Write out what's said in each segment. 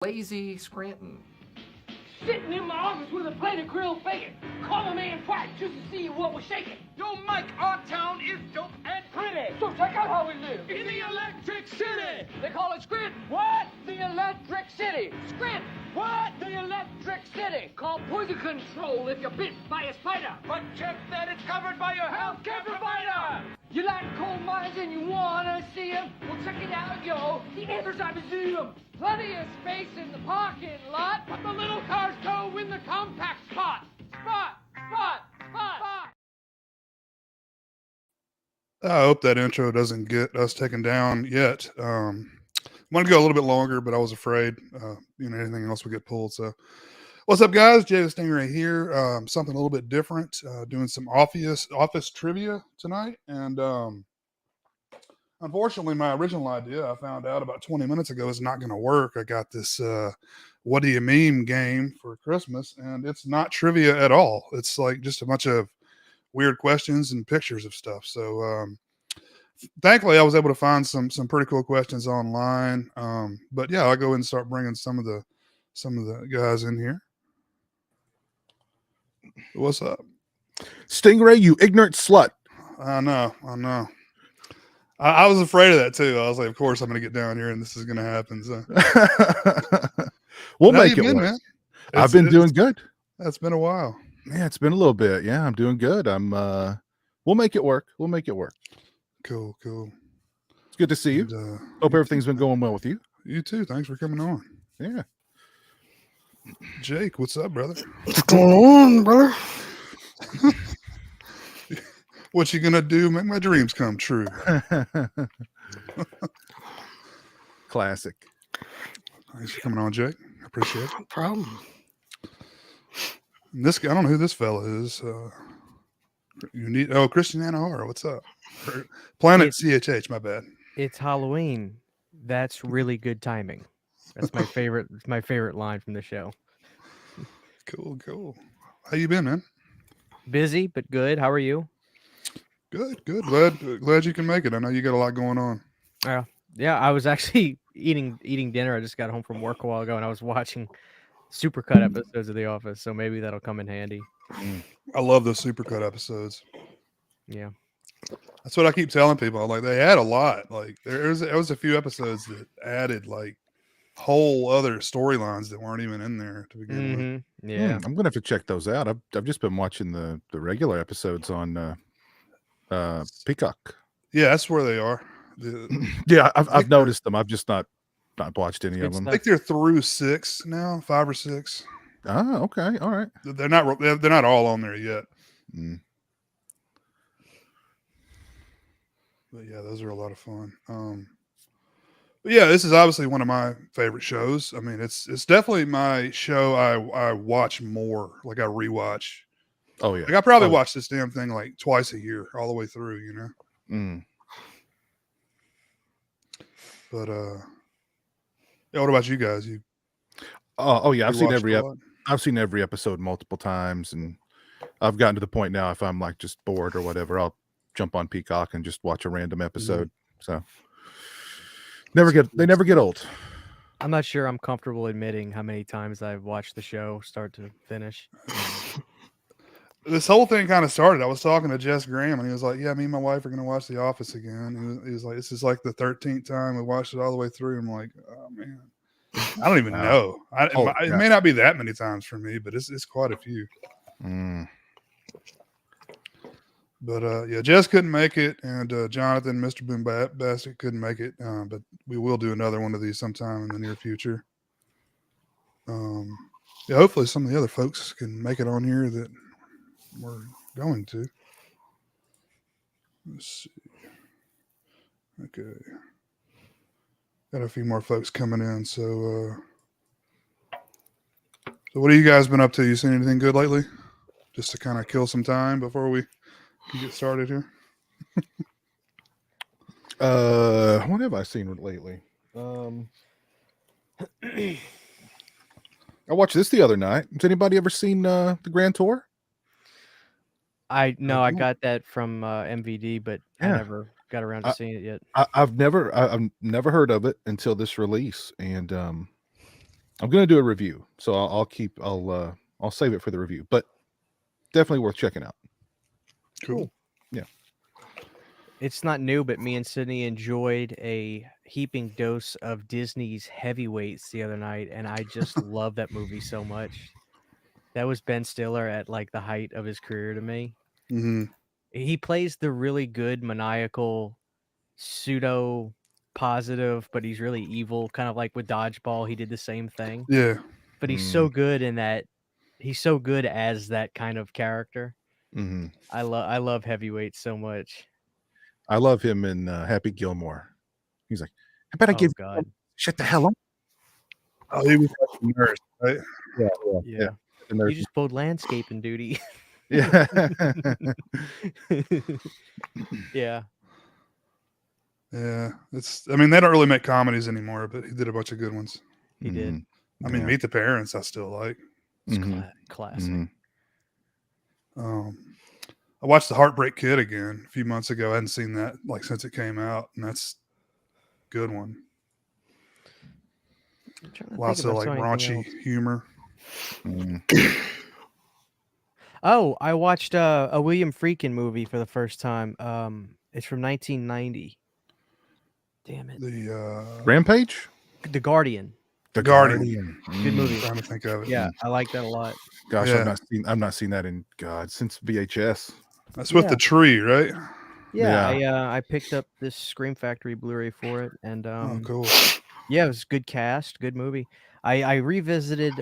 Lazy Scranton. Sitting in my office with a plate of grilled bacon. Call a man twice just to see what was shaking. Yo, Mike, our town is dope and pretty. So check out how we live. In the Electric City. They call it Scranton. What? The Electric City. Scranton. What? The Electric City. Call poison control if you're bit by a spider. But check that it's covered by your healthcare provider. You like coal mines and you wanna see them? Well, check it out, yo. The Anthracite Museum. Plenty of space in the parking lot, but the little cars go in the compact spot. Spot. I hope that intro doesn't get us taken down yet. I wanted to go a little bit longer, but I was afraid, anything else would get pulled. So what's up, guys? Jaythestingray here. Something a little bit different, doing some office trivia tonight. And unfortunately, my original idea I found out about 20 minutes ago is not going to work. I got this What Do You Meme game for Christmas, and it's not trivia at all. It's like just a bunch of weird questions and pictures of stuff. So thankfully, I was able to find some pretty cool questions online. But yeah, I'll go ahead and start bringing some of the guys in here. What's up, Stingray? You ignorant slut! I know. I was afraid of that too. I was like, of course I'm going to get down here and this is going to happen. So we'll make it work. Man? I've been doing good. That's been a while. Yeah, it's been a little bit. Yeah, I'm doing good. We'll make it work. Cool. It's good to see you. And, hope everything's been going well with you. You too. Thanks for coming on. Yeah. Jake, what's up, brother? What's going on, brother? What you gonna do? Make my dreams come true. Classic. Thanks for coming on, Jake. I appreciate it. No problem. This guy, I don't know who this fella is. Christian Anahara. What's up? Planet CHH. My bad. It's Halloween. That's really good timing. That's my favorite. It's my favorite line from the show. Cool. How you been, man? Busy but good. How are you? Good. Glad you can make it. I know you got a lot going on. Yeah. I was actually eating dinner. I just got home from work a while ago, and I was watching supercut episodes of The Office, so maybe that'll come in handy. I love those supercut episodes. Yeah, that's what I keep telling people. Like they add a lot. Like there was a few episodes that added like whole other storylines that weren't even in there to begin with. Yeah, I'm gonna have to check those out. I've just been watching the regular episodes on Peacock. Yeah, that's where they are. Yeah, I've noticed them. I've just not watched any of them. I think they're through 6 now, 5 or 6. Oh, okay, all right. They're not all on there yet. But yeah, those are a lot of fun. But yeah, this is obviously one of my favorite shows. I mean, it's definitely my show I watch more. Like I rewatch. Oh yeah. Like I probably watch this damn thing like twice a year, all the way through. You know. But yeah. What about you guys? Oh yeah. I've seen every episode multiple times, and I've gotten to the point now. If I'm like just bored or whatever, I'll jump on Peacock and just watch a random episode. So they never get old. I'm not sure I'm comfortable admitting how many times I've watched the show start to finish. This whole thing kind of started. I was talking to Jess Graham, and he was like, "Yeah, me and my wife are going to watch The Office again." He was like, "This is like the 13th time we watched it all the way through." I'm like, "Oh man, I don't even know. It may not be that many times for me, but it's quite a few." But yeah, Jess couldn't make it, and Jonathan, Mr. Boombastic, couldn't make it. But we will do another one of these sometime in the near future. Yeah, hopefully some of the other folks can make it on here that we're going to. Let's see. Okay. Got a few more folks coming in. So what have you guys been up to? You seen anything good lately? Just to kind of kill some time before we can get started here. What have I seen lately? I watched this the other night. Has anybody ever seen the Grand Tour? I got that from MVD, but I never got around to seeing it yet. I've never heard of it until this release, and I'm gonna do a review, so I'll save it for the review, but definitely worth checking out. Cool. Yeah. It's not new, but me and Sydney enjoyed a heaping dose of Disney's Heavyweights the other night, and I just love that movie so much. That was Ben Stiller at like the height of his career to me. Mm-hmm. He plays the really good maniacal pseudo positive, but he's really evil, kind of like with Dodgeball. He did the same thing. Yeah. But he's so good in that. He's so good as that kind of character. Mm-hmm. I love Heavyweight so much. I love him in Happy Gilmore. He's like, I better give God. Shut the hell up. Oh, he was like the nurse, right? Yeah. You just pulled landscaping duty. Yeah. Yeah. Yeah. I mean, they don't really make comedies anymore, but he did a bunch of good ones. He did. I mean, Meet the Parents, I still like. It's classic. I watched The Heartbreak Kid again a few months ago. I hadn't seen that like since it came out, and that's a good one. Lots of like raunchy humor. Oh, I watched a William Friedkin movie for the first time. It's from 1990. Damn it. The Rampage? The Guardian. The Guardian. Good movie. I'm trying to think of it. Yeah, I like that a lot. Gosh, I've not seen that in since VHS. That's with the tree, right? Yeah. I picked up this Scream Factory Blu-ray for it, and oh, cool. Yeah, it was good cast, good movie. I revisited.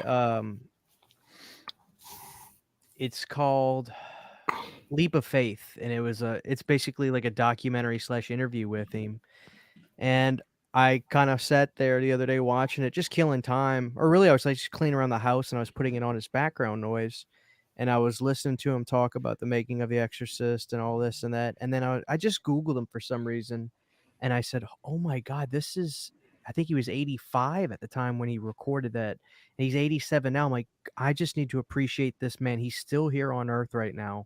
It's called Leap of Faith, and it's basically like a documentary / interview with him. And I kind of sat there the other day watching it, just killing time. Or really, I was like just cleaning around the house, and I was putting it on as background noise. And I was listening to him talk about the making of The Exorcist and all this and that. And then I just Googled him for some reason. And I said, oh my God, I think he was 85 at the time when he recorded that. And he's 87 now. I'm like, I just need to appreciate this man. He's still here on Earth right now.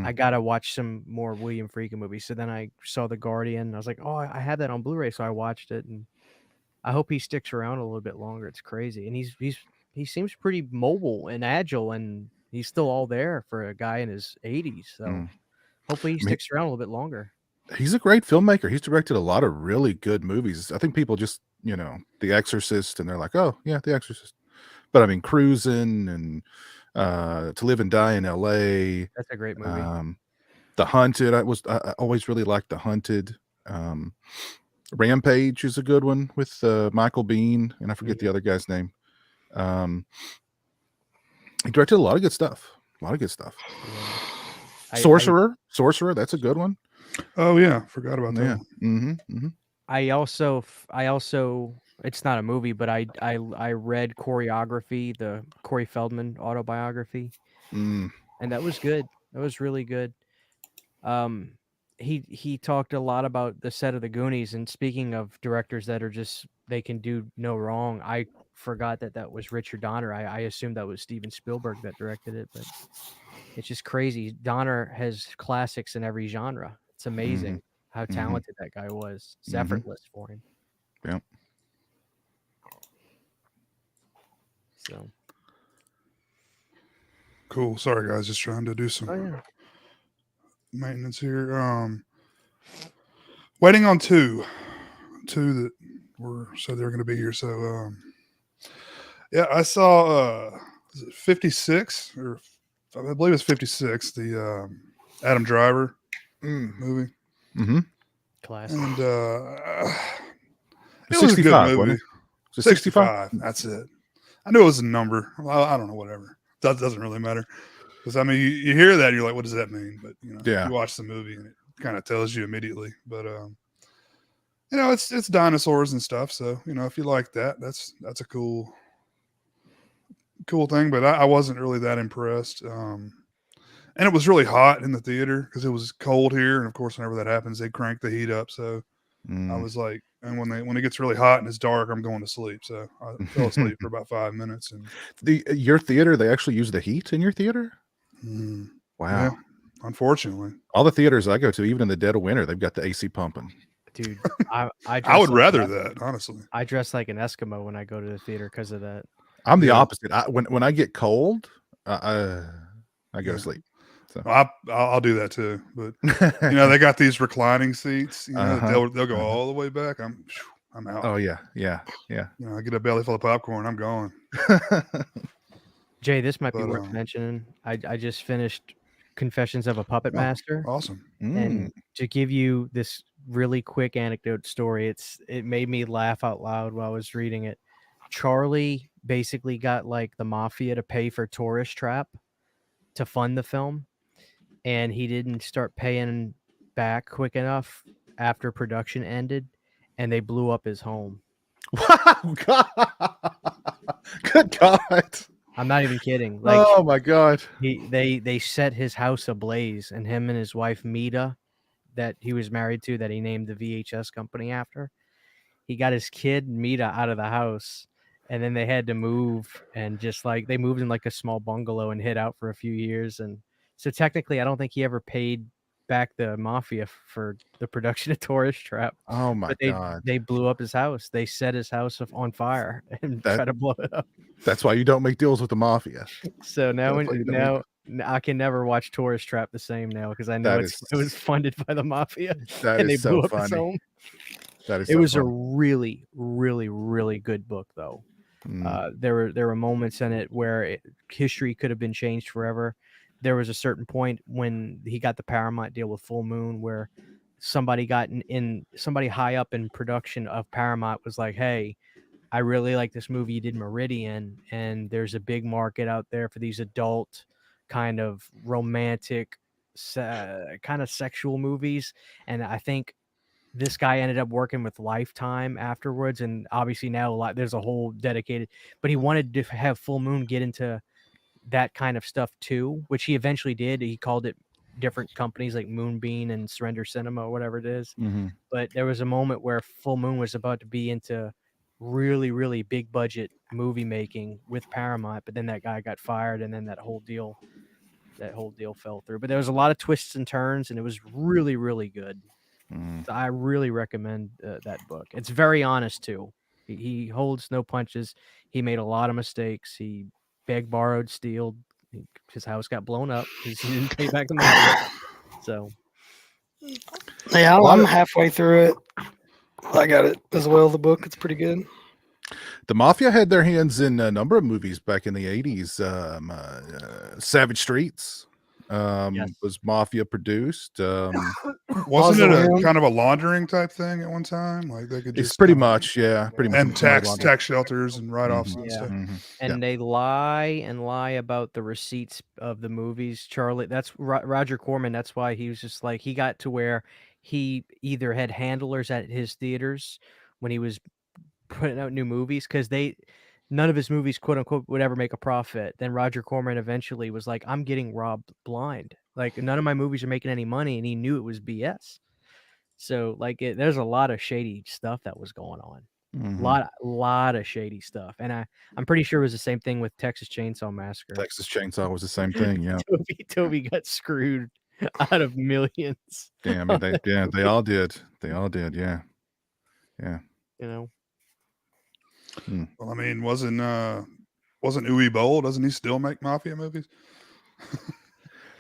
I got to watch some more William Friedkin movies. So then I saw The Guardian. I was like, oh, I had that on Blu-ray. So I watched it. And I hope he sticks around a little bit longer. It's crazy. And he seems pretty mobile and agile, and he's still all there for a guy in his 80s. So hopefully he sticks around a little bit longer. He's a great filmmaker. He's directed a lot of really good movies. I think people just, The Exorcist, and they're like, oh, yeah, The Exorcist. But I mean, Cruising and To Live and Die in L.A. That's a great movie. The Hunted. I always really liked The Hunted. Rampage is a good one with Michael Biehn, and I forget the other guy's name. He directed a lot of good stuff. Yeah. Sorcerer. That's a good one. Oh yeah, forgot about that. Yeah. I also it's not a movie, but I read Choreography, the Corey Feldman autobiography, and that was good. That was really good. He talked a lot about the set of The Goonies, and speaking of directors that are just they can do no wrong, I forgot that was Richard Donner. I assumed that was Steven Spielberg that directed it, but it's just crazy. Donner has classics in every genre. It's amazing how talented that guy was. It's effortless for him. Yeah. So cool. Sorry guys, just trying to do some maintenance here. Waiting on two that said they were going to be here. So yeah, I saw 56, or I believe it's 56, the Adam Driver movie. Classic. And it 65, was a good movie. 65. That's it. I knew it was a number. Well, I don't know, whatever. That doesn't really matter. Because I mean, you hear that, you're like, what does that mean? But you watch the movie and it kind of tells you immediately. But it's dinosaurs and stuff. So if you like that, that's a cool thing. But I wasn't really that impressed. And it was really hot in the theater because it was cold here, and of course, whenever that happens, they crank the heat up. So I was like, and when it gets really hot and it's dark, I'm going to sleep. So I fell asleep for about 5 minutes. And your theater, they actually use the heat in your theater? Wow. Yeah, unfortunately, all the theaters I go to, even in the dead of winter, they've got the AC pumping. Dude, I I would rather that, honestly. I dress like an Eskimo when I go to the theater because of that. I'm the opposite. When I get cold, I go to sleep. So I'll do that too. But they got these reclining seats. They'll go all the way back. I'm out. Oh yeah. I get a belly full of popcorn. I'm gone. Jay, this might be worth mentioning. I just finished Confessions of a Puppet Master. Awesome. And to give you this really quick anecdote story, it made me laugh out loud while I was reading it. Charlie basically got like the mafia to pay for Tourist Trap to fund the film, and he didn't start paying back quick enough after production ended, and they blew up his home. Wow, God. Good God. I'm not even kidding. Like, oh my God. They set his house ablaze, and him and his wife Mita, that he was married to, that he named the VHS company after, he got his kid Mita out of the house, and then they had to move, and just like they moved in like a small bungalow and hid out for a few years. And so technically I don't think he ever paid back the mafia for the production of Tourist Trap. Oh my God. They blew up his house. They set his house on fire and tried to blow it up. That's why you don't make deals with the mafia. So now I can never watch Tourist Trap the same now, because I know it was funded by the mafia and they blew up his home. It was a really, really, really good book, though. There were moments in it where history could have been changed forever. There was a certain point when he got the Paramount deal with Full Moon where somebody got somebody high up in production of Paramount was like, "Hey, I really like this movie you did, Meridian, and there's a big market out there for these adult kind of romantic kind of sexual movies." And I think this guy ended up working with Lifetime afterwards, and obviously now there's a whole dedicated, but he wanted to have Full Moon get into that kind of stuff too, which he eventually did. He called it different companies like Moonbeam and Surrender Cinema or whatever it is. But there was a moment where Full Moon was about to be into really, really big budget movie making with Paramount, but then that guy got fired, and then that whole deal fell through. But there was a lot of twists and turns, and it was really, really good. So I really recommend that book. It's very honest too. He holds no punches. He made a lot of mistakes. He begged, borrowed, stealed. His house got blown up because he didn't pay back the money. So yeah, I'm halfway through it. I got it as well. The book, it's pretty good. The Mafia had their hands in a number of movies back in the 80s. Savage Streets was Mafia produced. Wasn't it a kind of a laundering type thing at one time? Like they could just it's pretty much. And tax shelters and write-offs and stuff. And they lie about the receipts of the movies. Charlie, that's Roger Corman. That's why he was just like, he got to where he either had handlers at his theaters when he was putting out new movies, because none of his movies, quote unquote, would ever make a profit. Then Roger Corman eventually was like, I'm getting robbed blind. Like, none of my movies are making any money, and he knew it was BS. So like there's a lot of shady stuff that was going on. Lot of shady stuff. And I'm pretty sure it was the same thing with Texas Chainsaw Massacre. Texas Chainsaw was the same thing, yeah. Toby got screwed out of millions. Yeah, I mean, they all did. They all did, yeah. You know. Well, I mean, wasn't Uwe Boll? Doesn't he still make mafia movies?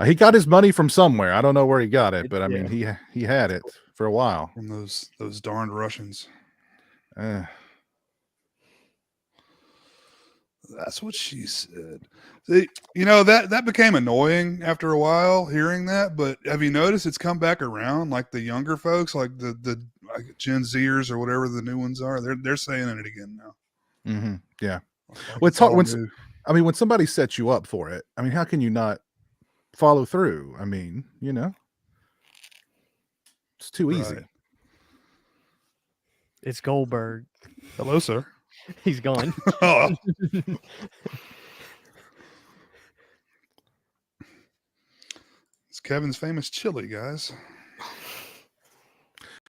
He got his money from somewhere. I don't know where he got it, but I mean, he had it for a while from those darned Russians. That's what she said. See, that became annoying after a while hearing that. But have you noticed it's come back around? Like the younger folks, like the like Gen Zers or whatever the new ones are, they're saying it again now. Yeah. Like well, it's hard when somebody sets you up for it. I mean, how can you not follow through? I mean, it's too easy. It's Goldberg. Hello, sir. He's gone. It's Kevin's famous chili, guys.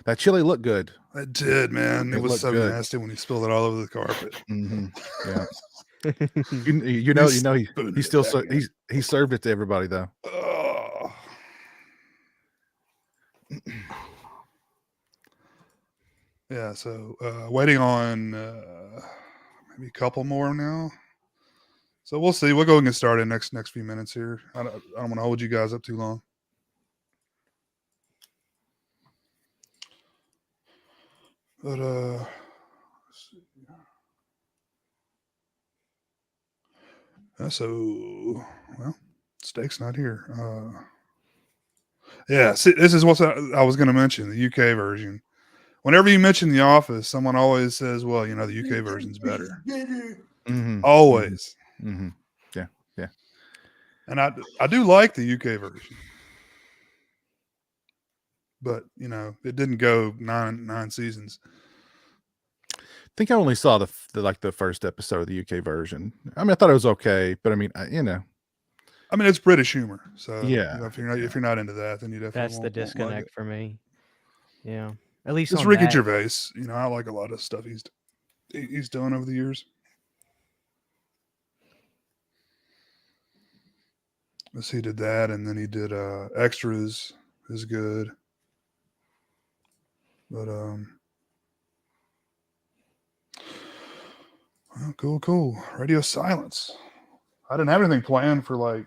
That chili looked good. It did, man. It was so good. Nasty when he spilled it all over the carpet. Yeah. he still he served it to everybody though. Yeah, so waiting on maybe a couple more now. So we'll see. We'll go and get started next few minutes here. I don't want to hold you guys up too long. But let's see. So well, Steak's not here. Yeah, see, this is what I was going to mention, the UK version. Whenever you mention The Office, someone always says, well, the UK version's better. Mm-hmm. Always. Mm-hmm. Yeah. And I do like the UK version. But, it didn't go nine seasons. I think I only saw the first episode of the UK version. I mean, I thought it was okay, but I mean, I mean, it's British humor, so yeah. if you're not into that, then you definitely That's the disconnect for me. Yeah, at least it's on Ricky that. Gervais. I like a lot of stuff he's done over the years. He did that, and then he did Extras is good, but oh, cool. Radio silence. I didn't have anything planned for when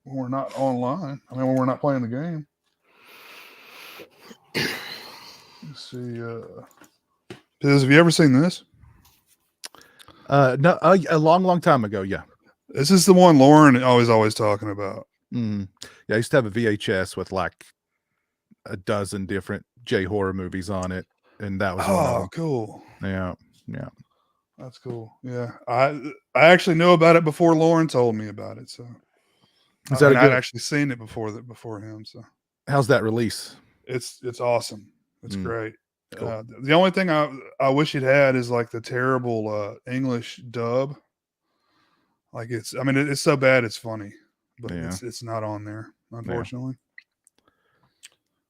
we're not online. I mean, when we're not playing the game. Let's see. Piz, have you ever seen this? No, a long time ago. Yeah. This is the one Lauren always talking about. Yeah, I used to have a VHS with like a dozen different J horror movies on it, and that was one of them. Cool. Yeah. That's cool. Yeah, I actually knew about it before Lauren told me about it. So I'd actually seen it before him. So how's that release? It's awesome. It's great. Cool. The only thing I wish it had is like the terrible English dub. Like it's so bad it's funny, but it's not on there, unfortunately. Yeah.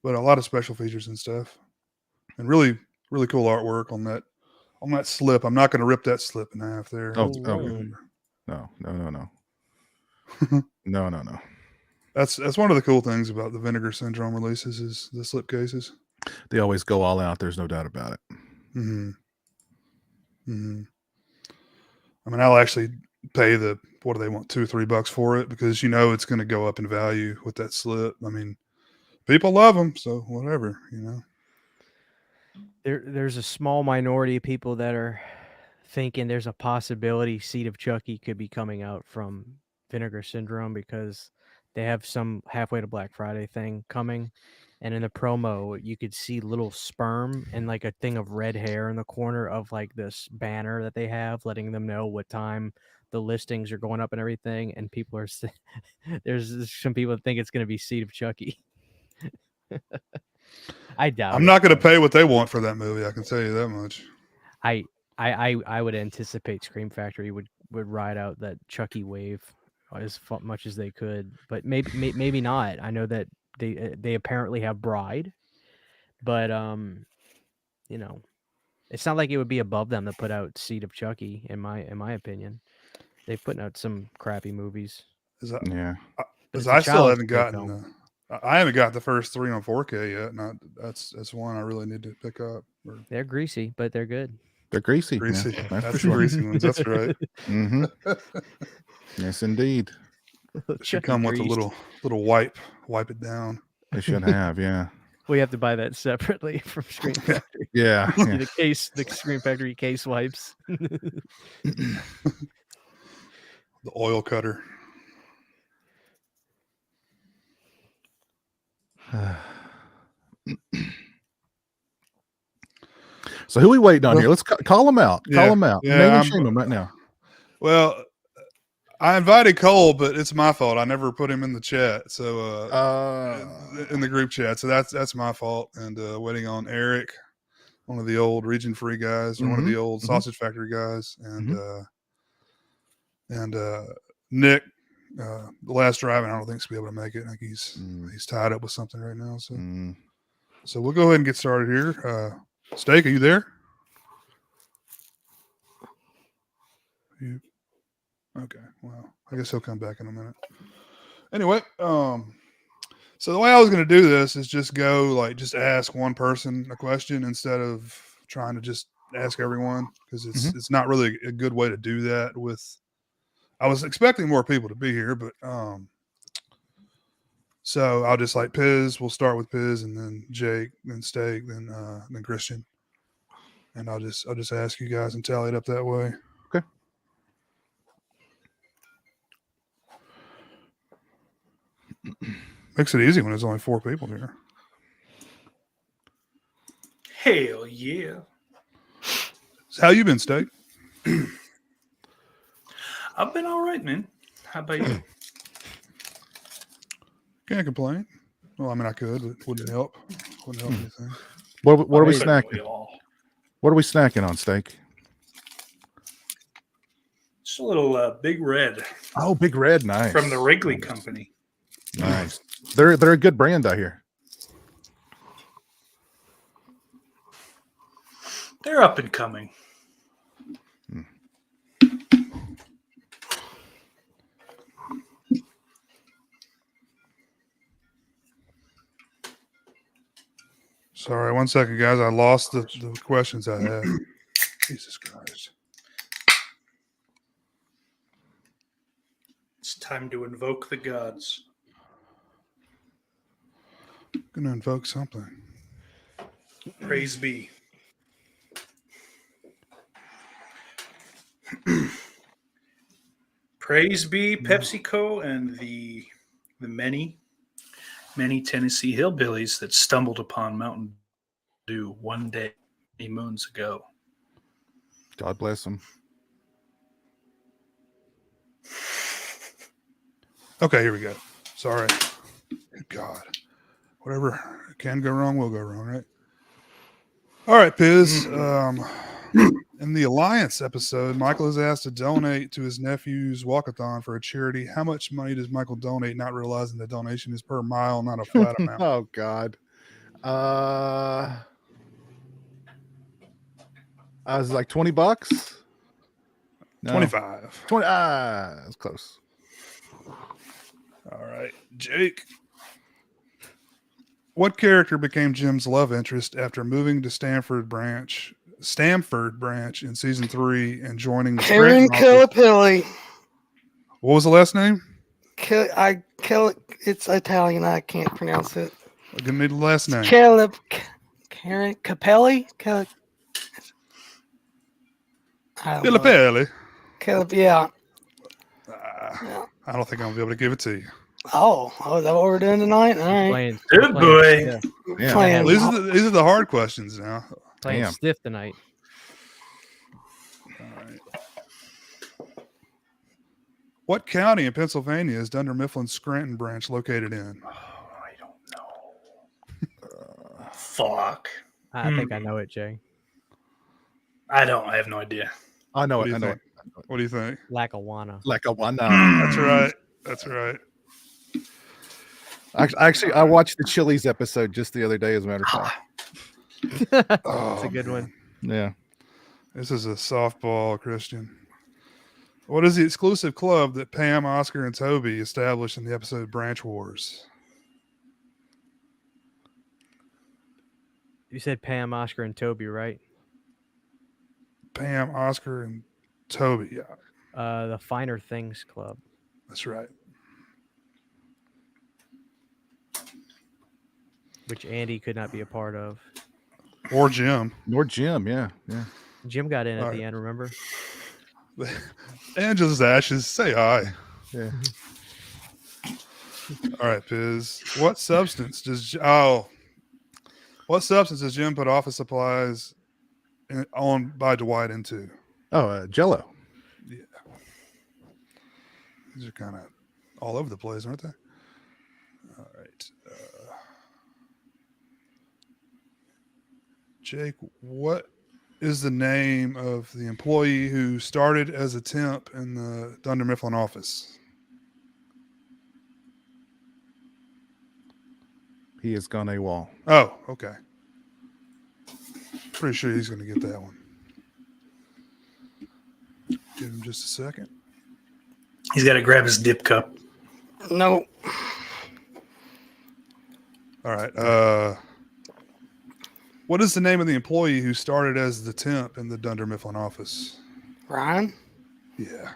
But a lot of special features and stuff, and really really cool artwork on that slip. I'm not going to rip that slip in half there. No. No. That's one of the cool things about the Vinegar Syndrome releases is the slip cases. They always go all out. There's no doubt about it. I mean, I'll actually pay what do they want, $2 or $3 for it, because it's going to go up in value with that slip. I mean, people love them, so whatever, There's a small minority of people that are thinking there's a possibility Seed of Chucky could be coming out from Vinegar Syndrome because they have some halfway to Black Friday thing coming. And in the promo, you could see little sperm and like a thing of red hair in the corner of like this banner that they have, letting them know what time the listings are going up and everything. And people are there's some people that think it's going to be Seed of Chucky. I doubt. I'm not going to pay what they want for that movie. I can tell you that much. I would anticipate Scream Factory would ride out that Chucky wave as much as they could, but maybe not. I know that they apparently have Bride, but it's not like it would be above them to put out Seed of Chucky. In my opinion, they've put out some crappy movies. Because I still haven't gotten. I haven't got the first 3 on 4K yet. And that's one I really need to pick up. They're greasy, but they're good. They're greasy. Greasy. Yeah, that's the greasy ones. That's right. Mm-hmm. Yes, indeed. It should come with a little wipe it down. They should have, yeah. We have to buy that separately from Scream Factory. Yeah. The Scream Factory case wipes. The oil cutter. So who we waiting on here? Let's call them out. Call them out. Yeah, Name and shame them right now. Well, I invited Cole, but it's my fault. I never put him in the chat. So in the group chat. So that's my fault. And waiting on Eric, one of the old Region Free guys, or one of the old Sausage Factory guys, and Nick, the last driving. I don't think he's be able to make it. I think he's tied up with something right now. So we'll go ahead and get started here. Steak, are you there? Okay. Well, I guess he'll come back in a minute. Anyway, so the way I was going to do this is just go just ask one person a question instead of trying to just ask everyone because it's not really a good way to do that. I was expecting more people to be here, but so I'll just like Piz. We'll start with Piz, and then Jake, then Steak, then Christian, and I'll just ask you guys and tally it up that way. Okay. Makes it easy when there's only 4 people here. Hell yeah. So how you been, Steak? I've been all right, man. How about you? Can't complain. Well, I mean, I could, but it wouldn't help. Wouldn't help anything. What are we Couldn't snacking? we all? What are we snacking on, Steak? Just a little Big Red Oh, Big Red, nice. from the Wrigley Company. Nice. They're a good brand out here. They're up and coming. Sorry, 1 second, guys. I lost the questions I had. Jesus Christ. It's time to invoke the gods. I'm going to invoke something. Praise be. Praise be PepsiCo and the many Tennessee hillbillies that stumbled upon Mountain Dew one day many moons ago. God bless them. Okay, here we go. Sorry. Good God. Whatever can go wrong will go wrong, right? All right, Piz. In the Alliance episode, Michael is asked to donate to his nephew's walkathon for a charity. How much money does Michael donate, not realizing the donation is per mile, not a flat amount? Oh, God. I was like $20. No. 25. 20. That's close. All right, Jake. What character became Jim's love interest after moving to Stamford Branch in season 3 and joining the Karen Scranton office? Calipelli. What was the last name? It's Italian. I can't pronounce it. Give me the last name. Karen Capelli. Filipelli. Yeah. I don't think I'm gonna be able to give it to you. Oh, is that what we're doing tonight? All right. Playing, Good boy. stiff. Yeah. Playing- These are the hard questions now. Playing Damn. stiff tonight. All right. What county in Pennsylvania is Dunder Mifflin's Scranton branch located in? Oh, I don't know. Fuck. I think I know it, Jay. I don't. I have no idea. I know What it. do I you know think? What do you think? Lackawanna. it. Like a one. That's right. That's right. Actually, I watched the Chili's episode just the other day, as a matter of fact. That's a good one. Yeah. This is a softball, Christian. What is the exclusive club that Pam, Oscar, and Toby established in the episode Branch Wars? You said Pam, Oscar, and Toby, right? Pam, Oscar, and Toby. Yeah, The Finer Things Club. that's right. Which Andy could not be a part of. Or Jim. Nor Jim. Yeah. Yeah. Jim got in at All the right. end, remember? Angela's Ashes. Say hi. Yeah. All right, Piz. What substance does Jim put office supplies on by Dwight into? Oh, Jello. These are kind of all over the place, aren't they? All right. Jake, what is the name of the employee who started as a temp in the Dunder Mifflin office? He has gone AWOL. Oh, okay. Pretty sure he's going to get that one. Give him just a second. He's got to grab his dip cup. No. All right. What is the name of the employee who started as the temp in the Dunder Mifflin office? Ryan? Yeah.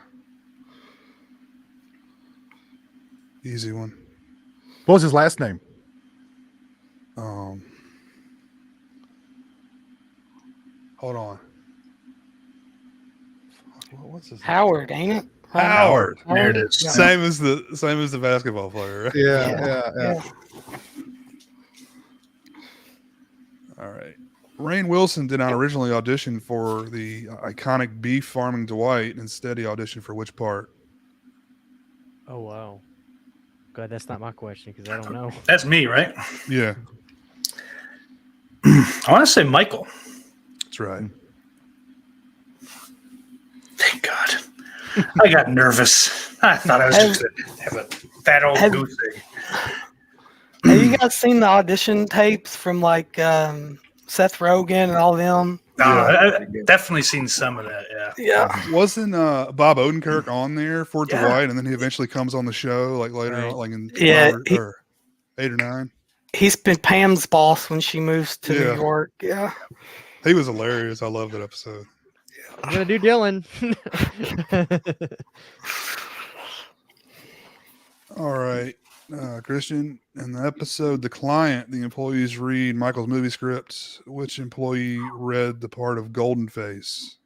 Easy one. What was his last name? Hold on. What was his name? Howard, ain't it? Howard. There it is. Same as the basketball player, right? Yeah. All right. Rainn Wilson did not originally audition for the iconic beef farming Dwight. Instead, he auditioned for which part? Oh wow. God, that's not my question because I don't know. That's me, right? Yeah, I want to say Michael. that's right. Thank God. I got nervous. I thought I was just going to have a fat old goose egg. Have you guys seen the audition tapes from like Seth Rogen and all them? No, I've definitely seen some of that, yeah. Yeah. Wasn't Bob Odenkirk on there for Dwight, and then he eventually comes on the show like later on, like in 5 or 8 or 9? He's been Pam's boss when she moves to New York. Yeah. He was hilarious. I love that episode. I'm gonna do Dylan. All right, Christian. In the episode, The Client, the employees read Michael's movie script. Which employee read the part of Golden Face?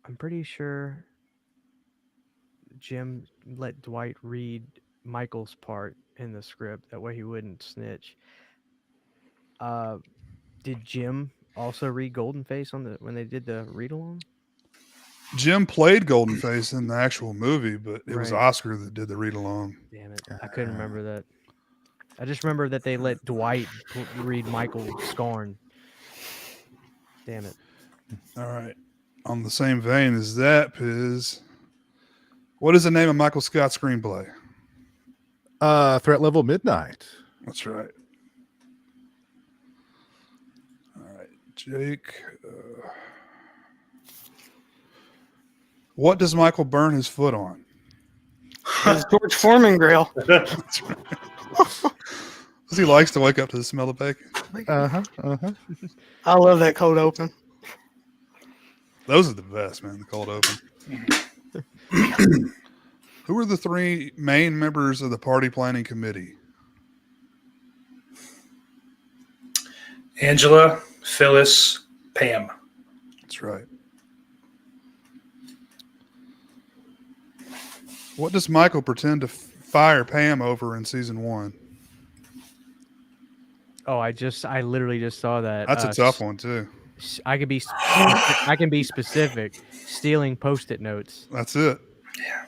I'm pretty sure Jim let Dwight read Michael's part in the script. That way he wouldn't snitch. Did Jim also read Golden Face when they did the read along? Jim played Golden Face in the actual movie, but it was Oscar that did the read along. Damn it. I couldn't remember that. I just remember that they let Dwight read Michael Scarn. Damn it. All right. On the same vein as that, Piz, what is the name of Michael Scott's screenplay? Threat Level Midnight. That's right. All right, Jake. What does Michael burn his foot on? His George Foreman grill. That's right. Because he likes to wake up to the smell of bacon. I love that cold open. Those are the best, man. The cold open. Who are the 3 main members of the party planning committee? Angela, Phyllis, Pam. That's right. What does Michael pretend to fire Pam over in season 1? Oh, I literally just saw that. That's a tough one too. I can be specific. Stealing Post-it notes. That's it. Yeah.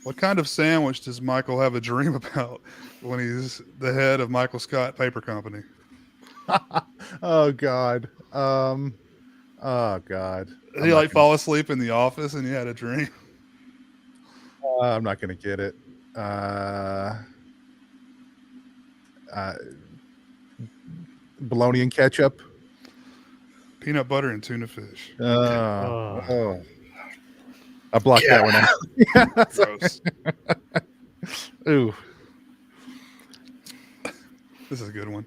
What kind of sandwich does Michael have a dream about when he's the head of Michael Scott Paper Company? Oh God. Oh God. Did he fall asleep in the office and he had a dream? I'm not gonna get it. Bologna and ketchup. Peanut butter and tuna fish. I blocked that one out. Gross. Ooh. This is a good one.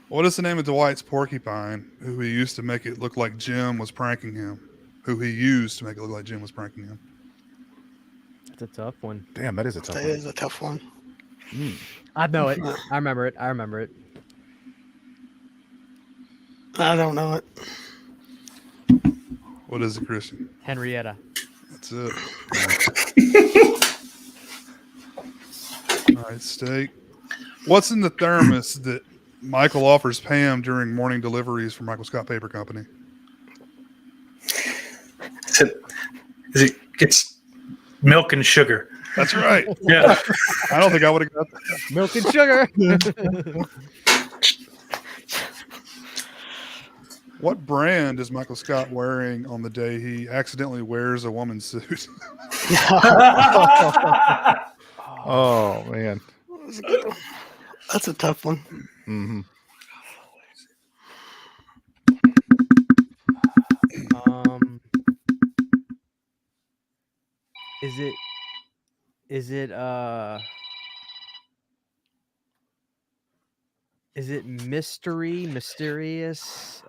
What is the name of Dwight's porcupine who he used to make it look like Jim was pranking him? Who he used to make it look like Jim was pranking him? That's a tough one. Damn, that is a tough That one. is a tough one. I know it. I remember it. I don't know it. What is it, Christian? Henrietta. That's it. All right, steak. What's in the thermos that Michael offers Pam during morning deliveries for Michael Scott Paper Company? It's milk and sugar. That's right. Yeah. I don't think I would have got that. Milk and sugar. What brand is Michael Scott wearing on the day he accidentally wears a woman's suit? Oh man. That's a tough one. Mm-hmm. Is it mysterious?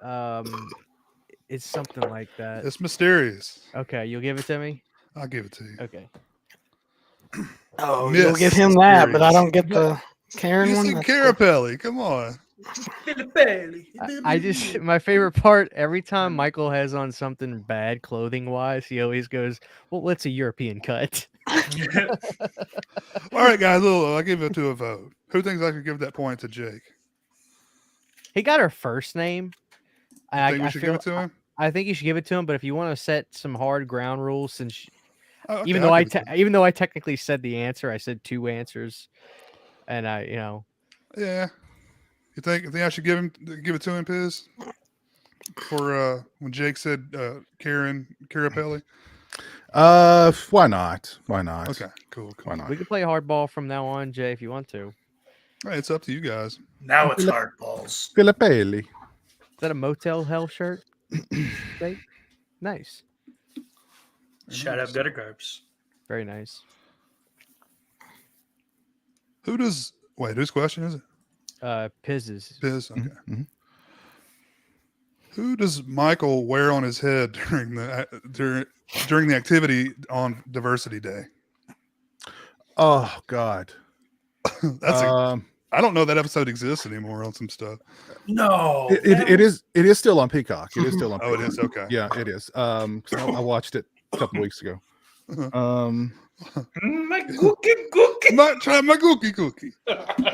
It's something like that. It's mysterious. Okay, you'll give it to me? I'll give it to you. Okay. Oh, you'll give him that, but I don't get the Karen You one. said That's cool. Carapelli. Come on. I just my favorite part every time Michael has on something bad clothing wise, he always goes, "Well, what's a European cut?" All right, guys. I'll give it to a vote. Who thinks I should give that point to Jake? He got her first name. You think we should give it to him? I think you should give it to him. But if you want to set some hard ground rules, since Oh, okay, even I'll though give it to him. even though I technically said the answer, I said 2 answers, and Yeah. You think I should give it to him, Piz? For when Jake said Carapelli? Why not? Why not? Okay, cool. Why not? we can play hardball from now on, Jay, if you want to. All right, it's up to you guys. Now it's hard balls. Filipelli. Is that a Motel Hell shirt? Jake? Nice. Shout out Gutter Garbs. Very nice. Whose question is it? Piz's. Piz. Okay. Mm-hmm. Who does Michael wear on his head during the activity on Diversity Day? Oh God. I don't know that episode exists anymore on some stuff. No. It is still on Peacock. It is still on Oh, it Peacock. is? Okay. Yeah, it is. 'Cause I watched it a couple weeks ago. My cookie. I'm not trying my cookie.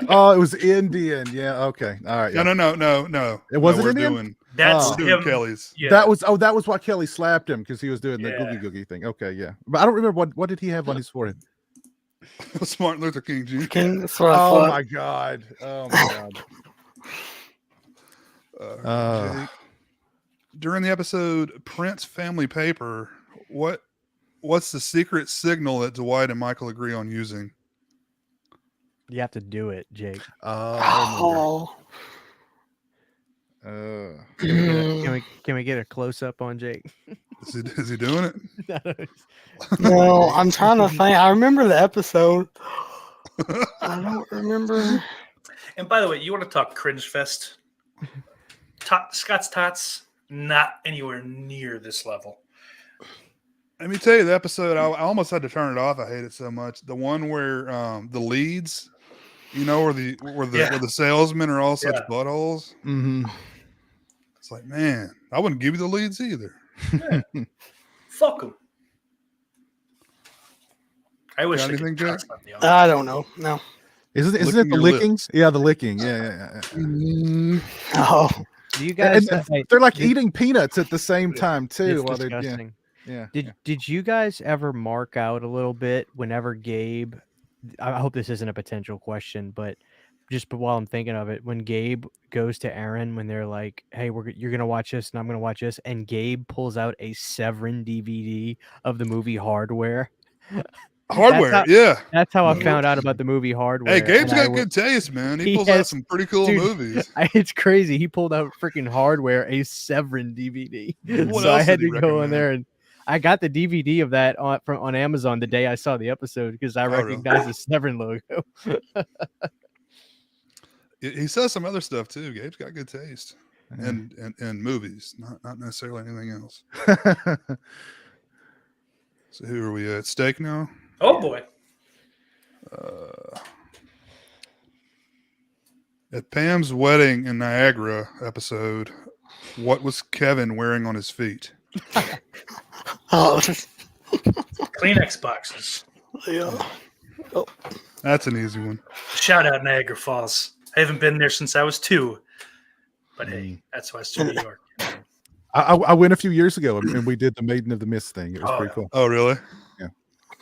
Oh, it was Indian. Yeah, okay. All right. Yeah. No. It wasn't we're Indian? doing, That's we're doing him. Kelly's. Yeah. That was why Kelly slapped him, because he was doing the Yeah. googie thing. Okay, yeah. But I don't remember what did he have on his forehead? Martin Luther King Jr. That's what I Oh thought. my God. Oh my God. Jake, during the episode Prince Family Paper, what's the secret signal that Dwight and Michael agree on using? You have to do it, Jake. Oh. Can we get a close up on Jake? Is he doing it? No, I'm trying to think. I remember the episode. I don't remember. And by the way, you want to talk cringe fest? Scott's Tots, not anywhere near this level. Let me tell you, the episode I almost had to turn it off. I hate it so much. The one where the leads, where the salesmen are all such buttholes. Mm-hmm. It's like, man, I wouldn't give you the leads either. Yeah. Fuck them. I wish Got I anything, could Jake? trust them, you know. I don't know. No. Isn't it Licking the your lickings? Yeah, the licking. Yeah. Oh. Do you guys? They're like eating peanuts at the same time too. It's While they're disgusting. yeah. Did you guys ever mark out a little bit whenever Gabe? I hope this isn't a potential question, but while I'm thinking of it, when Gabe goes to Aaron, when they're like, "Hey, you're gonna watch this, and I'm gonna watch this," and Gabe pulls out a Severin DVD of the movie Hardware. Hardware, yeah. That's how I found out about the movie Hardware. Hey, Gabe's and I got good taste, man. He pulls has- out some pretty cool dude, movies. It's crazy. He pulled out freaking Hardware, a Severin DVD. What So I else had did he to go in recommend? there, and I got the DVD of that on Amazon the day I saw the episode because I really? recognized the Severin logo. He says some other stuff too. Gabe's got good taste, and movies, not necessarily anything else. So who are we at? Steak now. Oh boy. At Pam's wedding in Niagara episode, what was Kevin wearing on his feet? Oh. Kleenex boxes. Yeah. That's an easy one. Shout out Niagara Falls. I haven't been there since I was 2. But hey, that's Western New York. I went a few years ago and we did the Maiden of the Mist thing. It was pretty cool. Oh, really? Yeah.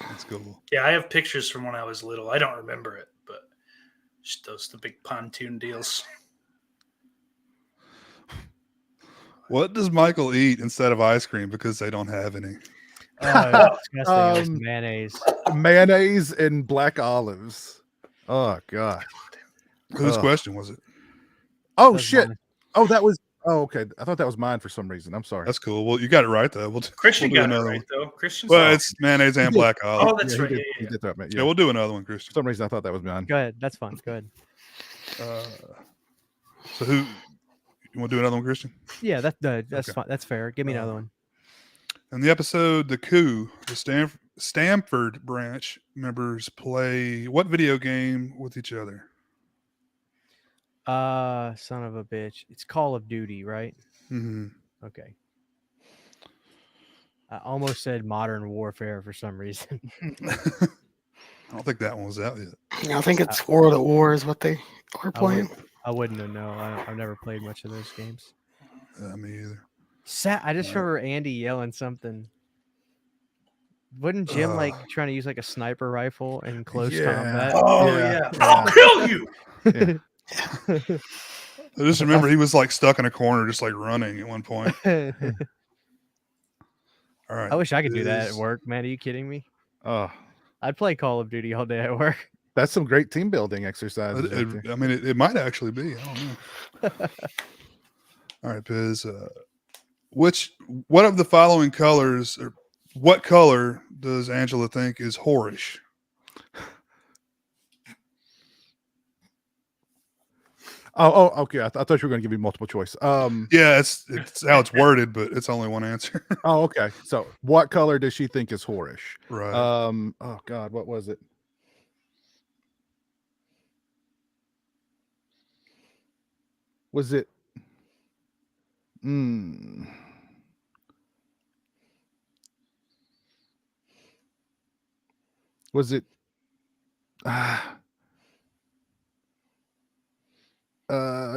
That's cool. Yeah, I have pictures from when I was little. I don't remember it, but just the big pontoon deals. What does Michael eat instead of ice cream because they don't have any? Oh, disgusting. It was mayonnaise. Mayonnaise and black olives. Oh God. Whose question was it? Oh That's shit. mine. Oh, that was Oh, okay. I thought that was mine for some reason. I'm sorry. That's cool. Well, you got it right though. Christian we'll do got it another right one. though. Christian's Well, it's mayonnaise and black olive. Oh, that's he right. did, Yeah, he did throw it, man. Yeah, we'll do another one, Christian. For some reason, I thought that was mine. Go ahead. That's fine. Go ahead. So who you want to do another one, Christian? Yeah, that's Okay. fine. That's fair. Give me another one. In the episode "The Coup," the Stamford branch members play what video game with each other? Son of a bitch. It's Call of Duty, right? Mm-hmm. Okay. I almost said Modern Warfare for some reason. I don't think that one was out yet. I think it's World at War is what they are playing. I wouldn't have known. I've never played much of those games. Me either. I just remember Andy yelling something. Wouldn't Jim like trying to use like a sniper rifle in close combat? Oh yeah. I'll kill you. Yeah. I just remember he was like stuck in a corner, just like running at one point. All right. I wish I could do that at work, man. Are you kidding me? Oh, I'd play Call of Duty all day at work. that's some great team building exercises. I mean, it might actually be. I don't know. All right, Piz. What of the following colors, or what color does Angela think is whorish? Oh, okay. I thought you were going to give me multiple choice. Yeah, it's how it's worded, but it's only one answer. Oh, okay. So, what color does she think is whorish? Right. Oh God, what was it? Was it? Was it?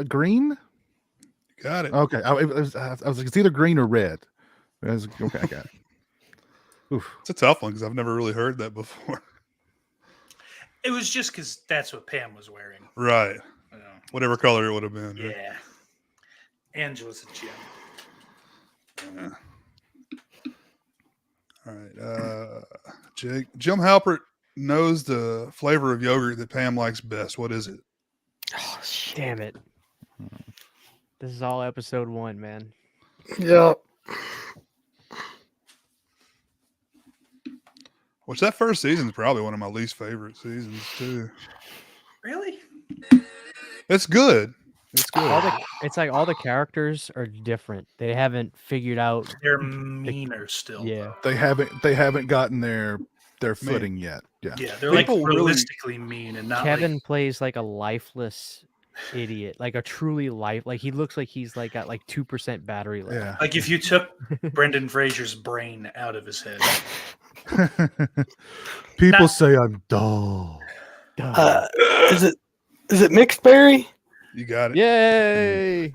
Green. Got it. Okay. I was like, it's either green or red. Okay, I got it. Oof. It's a tough one because I've never really heard that before. It was just because that's what Pam was wearing. Right. You know. Whatever color it would have been. Right? Yeah. Angela's a gem. Yeah. All right. Jake. Jim Halpert knows the flavor of yogurt that Pam likes best. What is it? Oh, shit. Damn it. This is all episode 1, man. Yeah. Which that first season is probably one of my least favorite seasons too. Really? It's good. It's good. It's like all the characters are different. They haven't figured out. They're meaner still. Yeah. They haven't gotten their footing yet. Yeah. Yeah, they're like People really- realistically mean and not Kevin like, plays like a lifeless idiot, like a truly like he looks like he's like got like 2% battery left. Yeah. like if you took Brendan Fraser's brain out of his head. People say I'm dull. Is it mixed berry? You got it. Yay!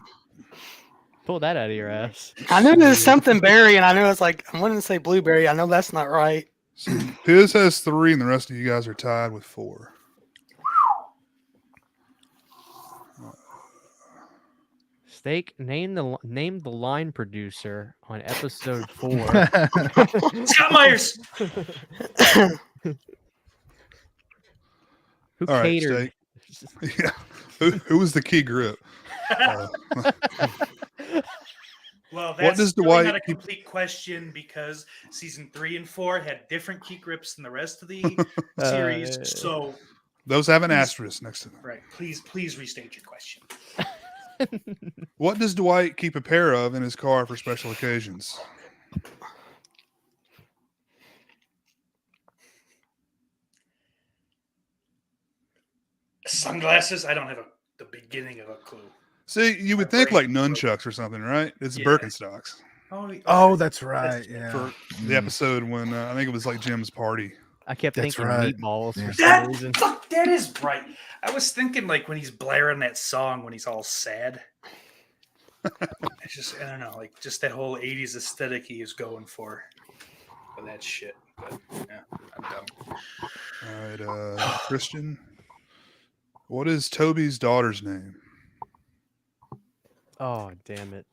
Pull that out of your ass. I knew there's something berry, and I knew it's like I wanted to say blueberry. I know that's not right. So Piz has 3, and the rest of you guys are tied with 4. Steak, name the line producer on episode 4. Scott Myers. Who All right, catered? Steak. Yeah. Who was the key grip? Well, What that's does really Dwight not a keep- complete question because season 3 and 4 had different key grips than the rest of the series. So, Those have an asterisk next to them. right, please restate your question. What does Dwight keep a pair of in his car for special occasions? Sunglasses? I don't have the beginning of a clue. See, you would think like nunchucks or something, right? It's Yeah. Birkenstocks Oh, that's right. Yeah. for the episode when I think it was like Jim's party. I kept That's thinking right. meatballs Yeah. for some reason. That is right. I was thinking like when he's blaring that song when he's all sad. It's just I don't know, like just that whole '80s aesthetic he is going for that shit. But yeah, I'm done. All right, Christian. What is Toby's daughter's name? Oh, damn it.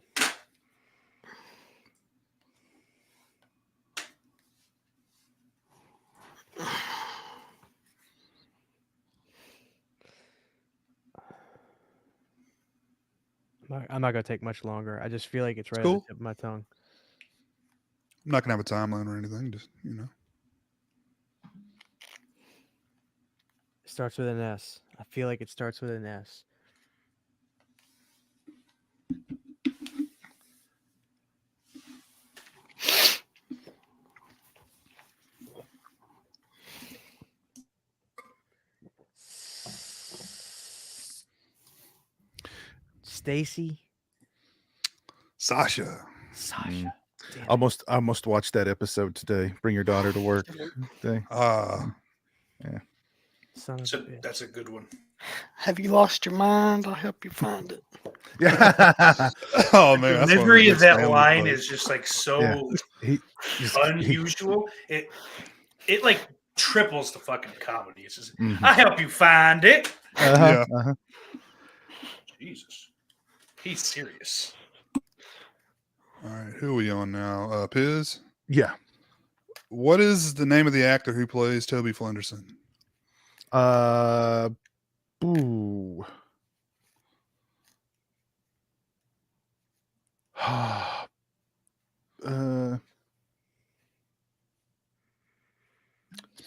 I'm not gonna take much longer. I just feel like it's right cool. at the tip of my tongue. I'm not gonna have a timeline or anything. Just It starts with an S. I feel like it starts with an S. Stacy. Sasha. Sasha. Damn it. Almost watched that episode today. Bring your daughter to work. Thing. Son of a bitch. That's a good one. Have you lost your mind? I'll help you find it. Yeah. Oh man, The that's delivery of that family line place. is just like so He's unusual. It like triples the fucking comedy. It's just, Mhm. I help you find it. Yeah. Jesus, he's serious. All right, who are we on now? Piz. Yeah. What is the name of the actor who plays Toby Flenderson? Boo.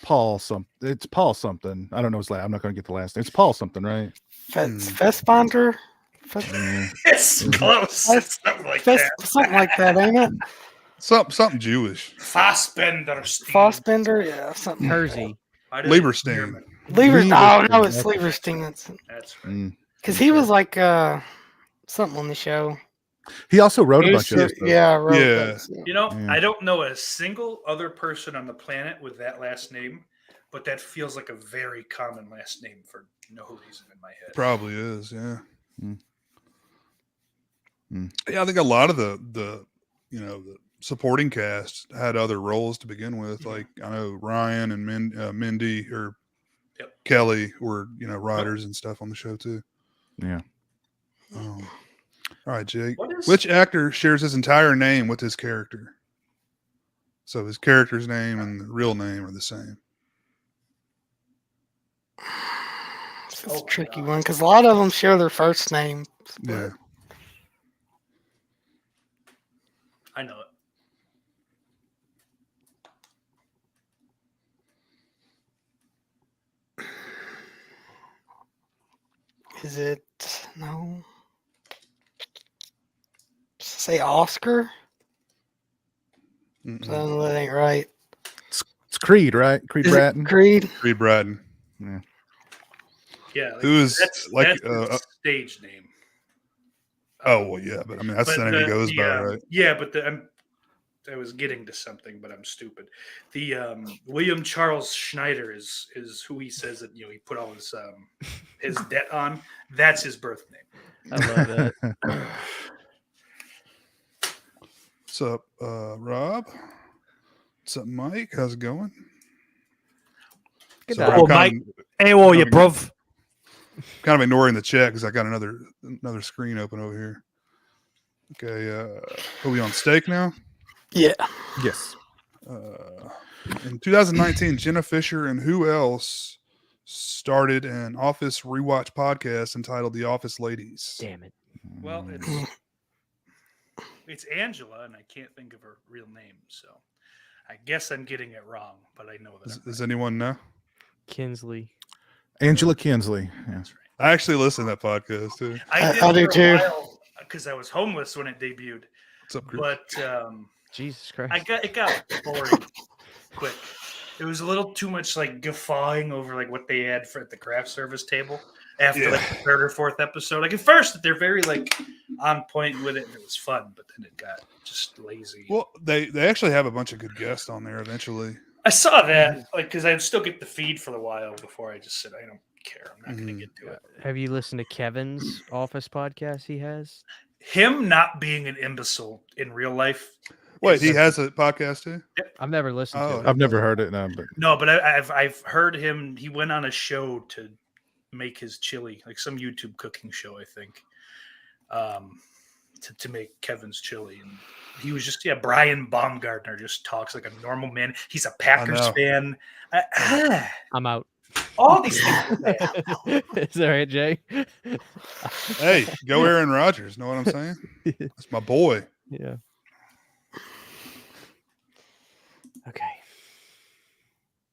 Paul It's Paul something. I don't know his last. I'm not going to get the last name. It's Paul something, right? Festbinder? It's close. It's something like that. Something like that, ain't it? Something Jewish. Fassbender. Fossbender? Yeah, something. Hersey. Lieberstein. Oh, no, it's Lieberstein. That's right. Because he was like something on the show. He also wrote a bunch of Yeah, stuff. I don't know a single other person on the planet with that last name, but that feels like a very common last name for no reason in my head. Probably is, yeah. Yeah, I think a lot of the supporting cast had other roles to begin with. Like I know Ryan and Mindy or Kelly were writers and stuff on the show too. Yeah. All right, Jake. Which actor shares his entire name with his character? So his character's name and the real name are the same. It's a tricky one because a lot of them share their first name. Yeah. I know it. Is it no? Say Oscar? That ain't right. It's Creed, right? Creed Bratton. Creed Bratton. Yeah. Yeah. Who is that's his stage name. Oh well, yeah, but I mean that's the name he goes by, right? Yeah, but I was getting to something, but I'm stupid. The William Charles Schneider is who he says that he put all his debt on. That's his birth name. I love that. What's up, Rob? What's up, Mike? How's it going? Good. Mike. Hey, you bruv. Kind of ignoring the chat because I got another screen open over here. Okay, are we on steak now? Yeah. Yes. In 2019, Jenna Fisher and who else started an Office rewatch podcast entitled The Office Ladies? Damn it. Well, it's Angela, and I can't think of her real name, so I guess I'm getting it wrong, but I know that. Does anyone know? Kinsley. Angela Kinsley. Yeah. That's right. I actually listened to that podcast too. I do too. Because I was homeless when it debuted. What's up, Chris? But Jesus Christ. it got boring quick. It was a little too much like guffawing over like what they had at the craft service table after like the third or fourth episode. Like at first they're very like on point with it and it was fun, but then it got just lazy. Well, they actually have a bunch of good guests on there eventually. I saw that because I'd still get the feed for a while before I just said I don't care. I'm not going to get to it. Have you listened to Kevin's Office podcast he has? Him not being an imbecile in real life. Wait, he has a podcast too? I've never listened to it. I've never heard it. No, but I've heard him. He went on a show to make his chili, like some YouTube cooking show, I think, to make Kevin's chili. And he was just, Brian Baumgartner just talks like a normal man. He's a Packers fan. I'm out. All these things are bad. Is that right, Jay? Hey, go Aaron Rodgers. Know what I'm saying? That's my boy. Yeah. Okay.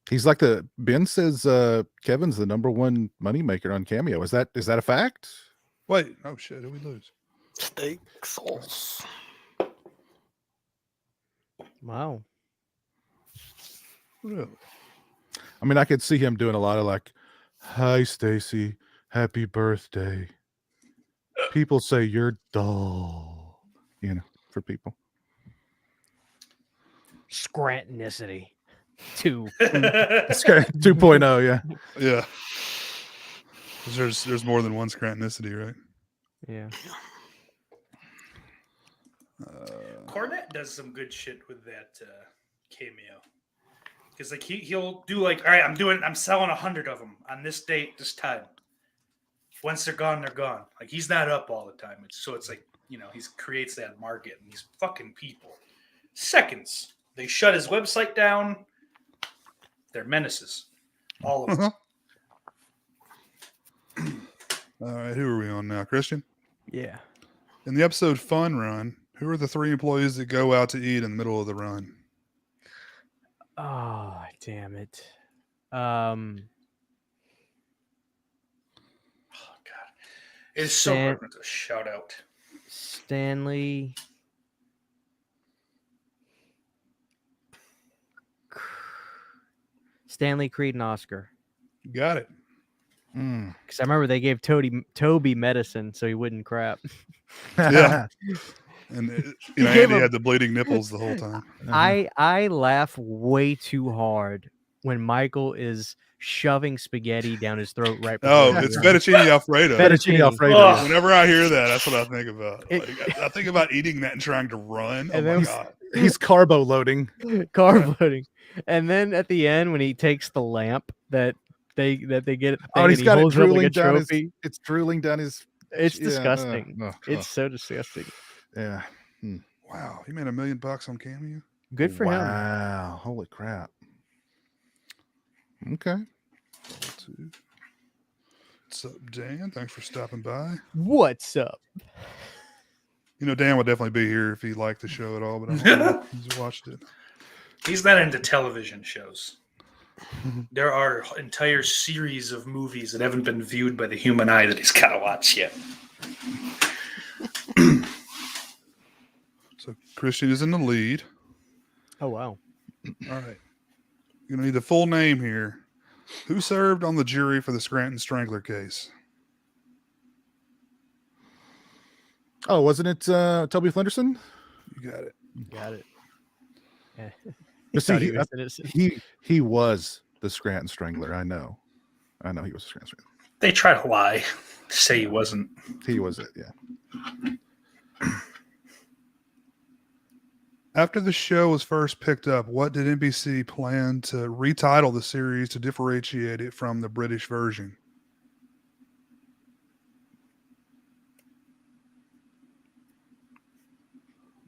He's like Ben says Kevin's the #1 moneymaker on Cameo. Is that a fact? Wait, oh shit, did we lose? Steak sauce. Wow. Really? I mean, I could see him doing a lot of like, "Hi, Stacy, happy birthday." People say you're dull, for people. Scrantonicity. 2. 2.0, yeah. Yeah. 'Cause there's more than one Scrantonicity, right? Yeah. Cornette does some good shit with that Cameo. Because like he'll do like, all right, I'm selling 100 of them on this date, this time. Once they're gone, they're gone. Like he's not up all the time. It's like, he creates that market, and these fucking people, seconds, they shut his website down. They're menaces, all of them. All right, who are we on now, Christian? Yeah. In the episode Fun Run, who are the 3 employees that go out to eat in the middle of the run? Oh, damn it. Oh God, it's so hard to shout out. Stanley Creed and Oscar. You got it. Because I remember they gave Toby medicine so he wouldn't crap. Yeah. And gave Andy him- had the bleeding nipples the whole time. I laugh way too hard when Michael is shoving spaghetti down his throat right before Oh, he it's runs. fettuccine Alfredo. Fettuccine Alfredo. Oh. Whenever I hear that, that's what I think about. It- Like, I think about eating that and trying to run. Oh And my then- God. He's carbo loading. Carb loading. And then at the end when he takes the lamp that they get Oh, he's got it holds it up like drooling a down his. trophy. It's drooling down his. It's yeah, disgusting. uh, It's so disgusting. yeah. Wow. He made $1 million on Cameo. Good for him. Wow! Holy crap! Okay. What's up, Dan? Thanks for stopping by. What's up? Dan would definitely be here if he liked the show at all, but I don't know if he's watched it. He's not into television shows. There are entire series of movies that haven't been viewed by the human eye that he's got to watch yet. So Christian is in the lead. Oh wow. All right. You're going to need the full name here. Who served on the jury for the Scranton Strangler case? Oh, wasn't it Toby Flenderson? You got it. Got it. Yeah. But see, Thought he he, was innocent. he was the Scranton Strangler. I know he was the Scranton Strangler. They try to lie, say he wasn't. He was it, yeah. After the show was first picked up, what did NBC plan to retitle the series to differentiate it from the British version?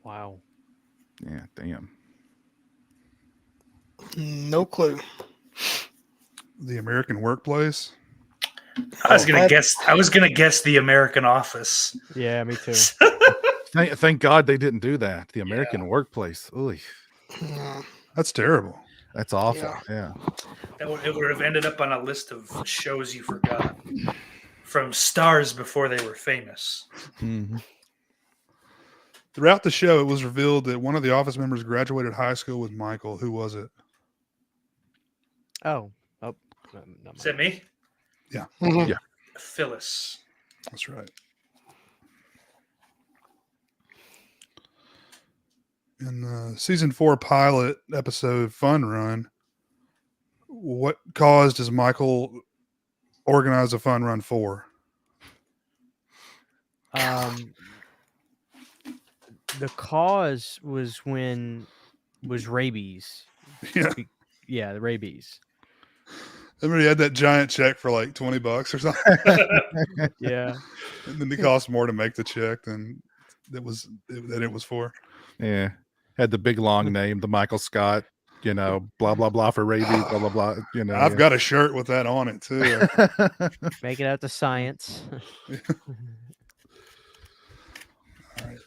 Wow. Yeah, damn. No clue. The American Workplace? I was gonna guess the American Office. Yeah, me too. Thank God they didn't do that. The American Workplace. Ooh, Yeah. That's terrible. that's awful. Yeah. Yeah. It would have ended up on a list of shows you forgot from stars before they were famous. Mhm. Throughout the show, it was revealed that one of the office members graduated high school with Michael. Who was it? Oh. Is that me? Mhm. Phyllis. That's right. In the season 4 pilot episode Fun Run, what cause does Michael organize a fun run for? The cause was rabies. Yeah. Yeah, the rabies. Remember he had that giant check for like $20 or something, Yeah. and then it cost more to make the check than it was for. Yeah. Had the big long name, the Michael Scott. you know, blah blah blah for rabies, blah blah blah. You know, I've got a shirt with that on it too. Make it out to science. All right.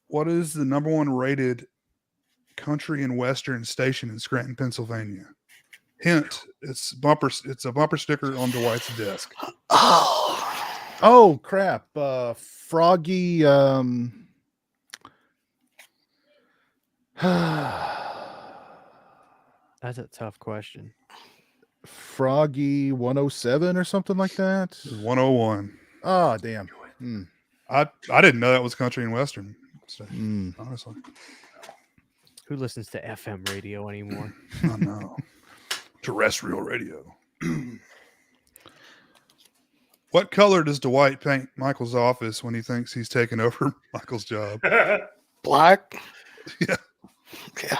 What is the number one rated country and western station in Scranton, Pennsylvania? Hint: it's a bumper sticker on Dwight's desk. Oh crap! Froggy. That's a tough question. Froggy 107 or something like that. 101. Oh damn! I didn't know that was country and western. So, honestly, Who listens to FM radio anymore? I know. Terrestrial radio. What color does Dwight paint Michael's office when he thinks he's taken over Michael's job? Black. Yeah. Yeah.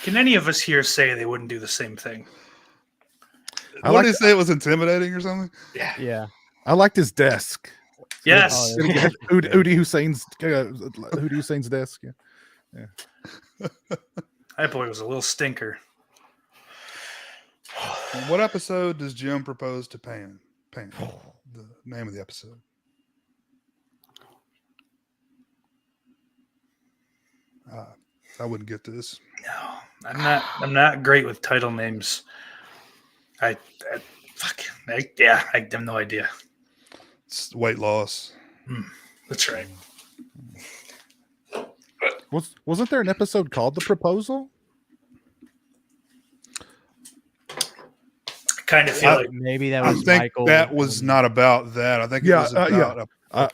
Can any of us here say they wouldn't do the same thing? What did he say? It was intimidating or something? Yeah. I liked his desk. Yes. Hootie Hussein's desk. Yeah. That boy was a little stinker. In what episode does Jim propose to Pam? Pam. The name of the episode. I wouldn't get this. No, I'm not great with title names. I have no idea. It's weight loss. That's right. Wasn't there an episode called The Proposal? I kind of feel like maybe that I was think Michael. that was not about that. I think it was about I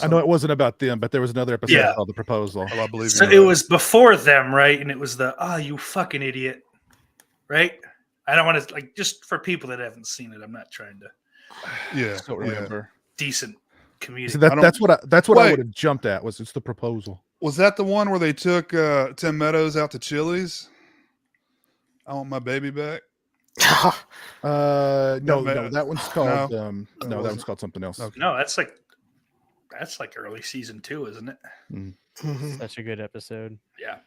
know it wasn't about them, but there was another episode called The Proposal. I believe so. It was before them, right? And it was you fucking idiot, right? I don't want to just for people that haven't seen it. I'm not trying to. Yeah, Don't remember. Decent comedic. So that's what I would have jumped at. Was it's The Proposal? Was that the one where they took Tim Meadows out to Chili's? I want my baby back. No, that one's called. That one's called something else. Okay. No, that's like early season 2, isn't it? Such a good episode. Yeah.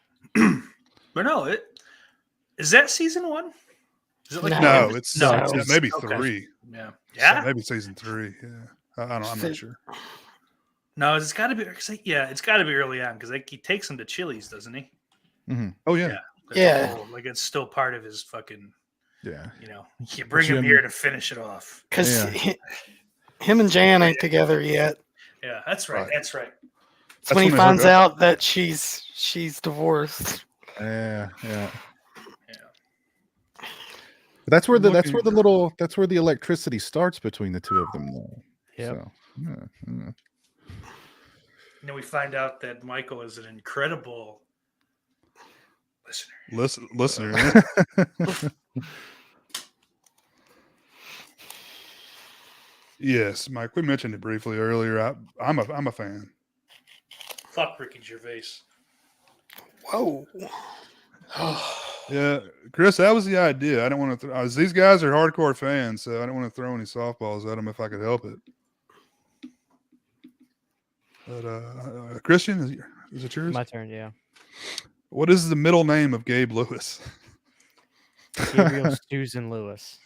But no, is that season 1? Is it like it's maybe okay. 3. Yeah. So maybe season 3. Yeah, I'm not sure. No, it's got to be. It's got to be early on because he takes him to Chili's, doesn't he? Mm-hmm. Oh yeah. Yeah. It's still part of his fucking. Yeah. You bring him here to finish it off. Because him and Jan ain't together yet. Yeah, that's right. That's right. That's when he finds out that she's divorced. Yeah. That's where the electricity starts between the two of them, though. Yeah. So, And then we find out that Michael is an incredible listener. Yes, Mike. We mentioned it briefly earlier. I'm a fan. Fuck Ricky Gervais. Whoa. Yeah, Chris, that was the idea. I don't want to. These guys are hardcore fans, so I don't want to throw any softballs at them if I could help it. But Christian, is it yours? My turn. Yeah. What is the middle name of Gabe Lewis? Gabriel Susan Lewis.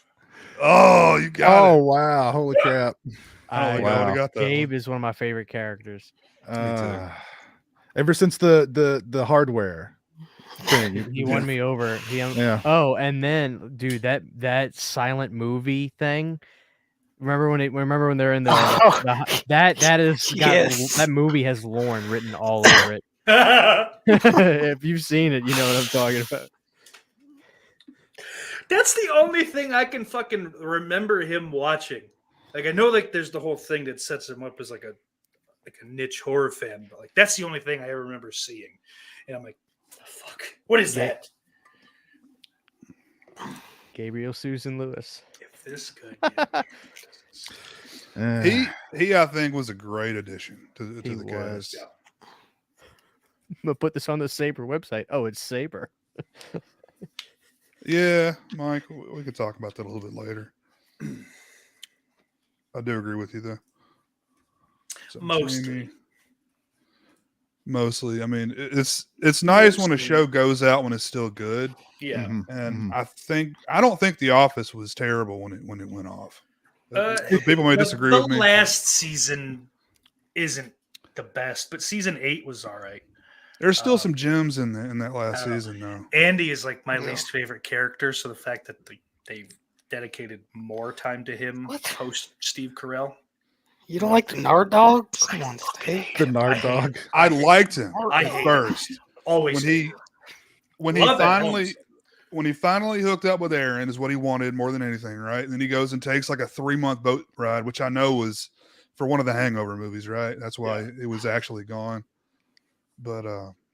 Oh, you got it. Oh wow! Holy crap! I got that Gabe one. is one of my favorite characters. Ever since the hardware thing, He won me over. Yeah. Oh, and then, dude, that silent movie thing. Remember when they're in that movie has Lorne written all over it. If you've seen it, you know what I'm talking about. That's the only thing I can fucking remember him watching. Like I know, there's the whole thing that sets him up as like a niche horror fan, but that's the only thing I ever remember seeing. And I'm like, the fuck, what is that? Gabriel Susan Lewis. If this could. He I think was a great addition to the cast. Yeah. I'm gonna put this on the Saber website. Oh, it's Saber. Yeah, Mike, we could talk about that a little bit later. I do agree with you, though. So, Mostly. mostly. I mean, it's nice when a Mostly. show goes out when it's still good. Yeah. And I don't think The Office was terrible when it went off. People may disagree the with me. last season isn't the best, but season 8 was all right. There's still some gems in that last season, though. Andy is like my least favorite character, so the fact that they've dedicated more time to him post Steve Carell. You don't like the Nard Dog? Come on, Steve. The Nard Dog. I liked him I at hate first. Always when he finally hooked up with Aaron is what he wanted more than anything, right? And then he goes and takes like a 3-month boat ride, which I know was for one of the Hangover movies, right? That's why it was actually gone. But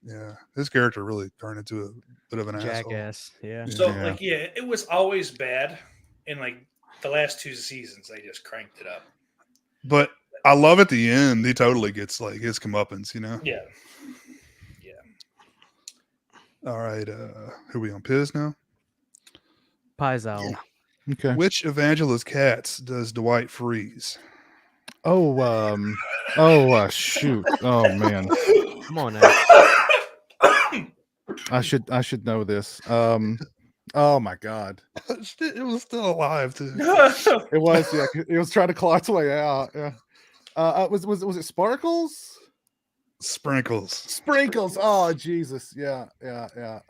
yeah, his character really turned into a bit of an jackass. Yeah. So it was always bad, and like the last 2 seasons, they just cranked it up. But I love at the end, he totally gets like his comeuppance, you know? Yeah. All right, who are we on? Piz now? Pizal. Yeah. Okay. Which of Angela's cats does Dwight freeze? Shoot. Oh man. Come on now. I should know this. Oh my god. It was still alive too. It was, yeah. It was trying to claw its way out. Yeah. Was it Sparkles? Sprinkles. Oh Jesus. Yeah.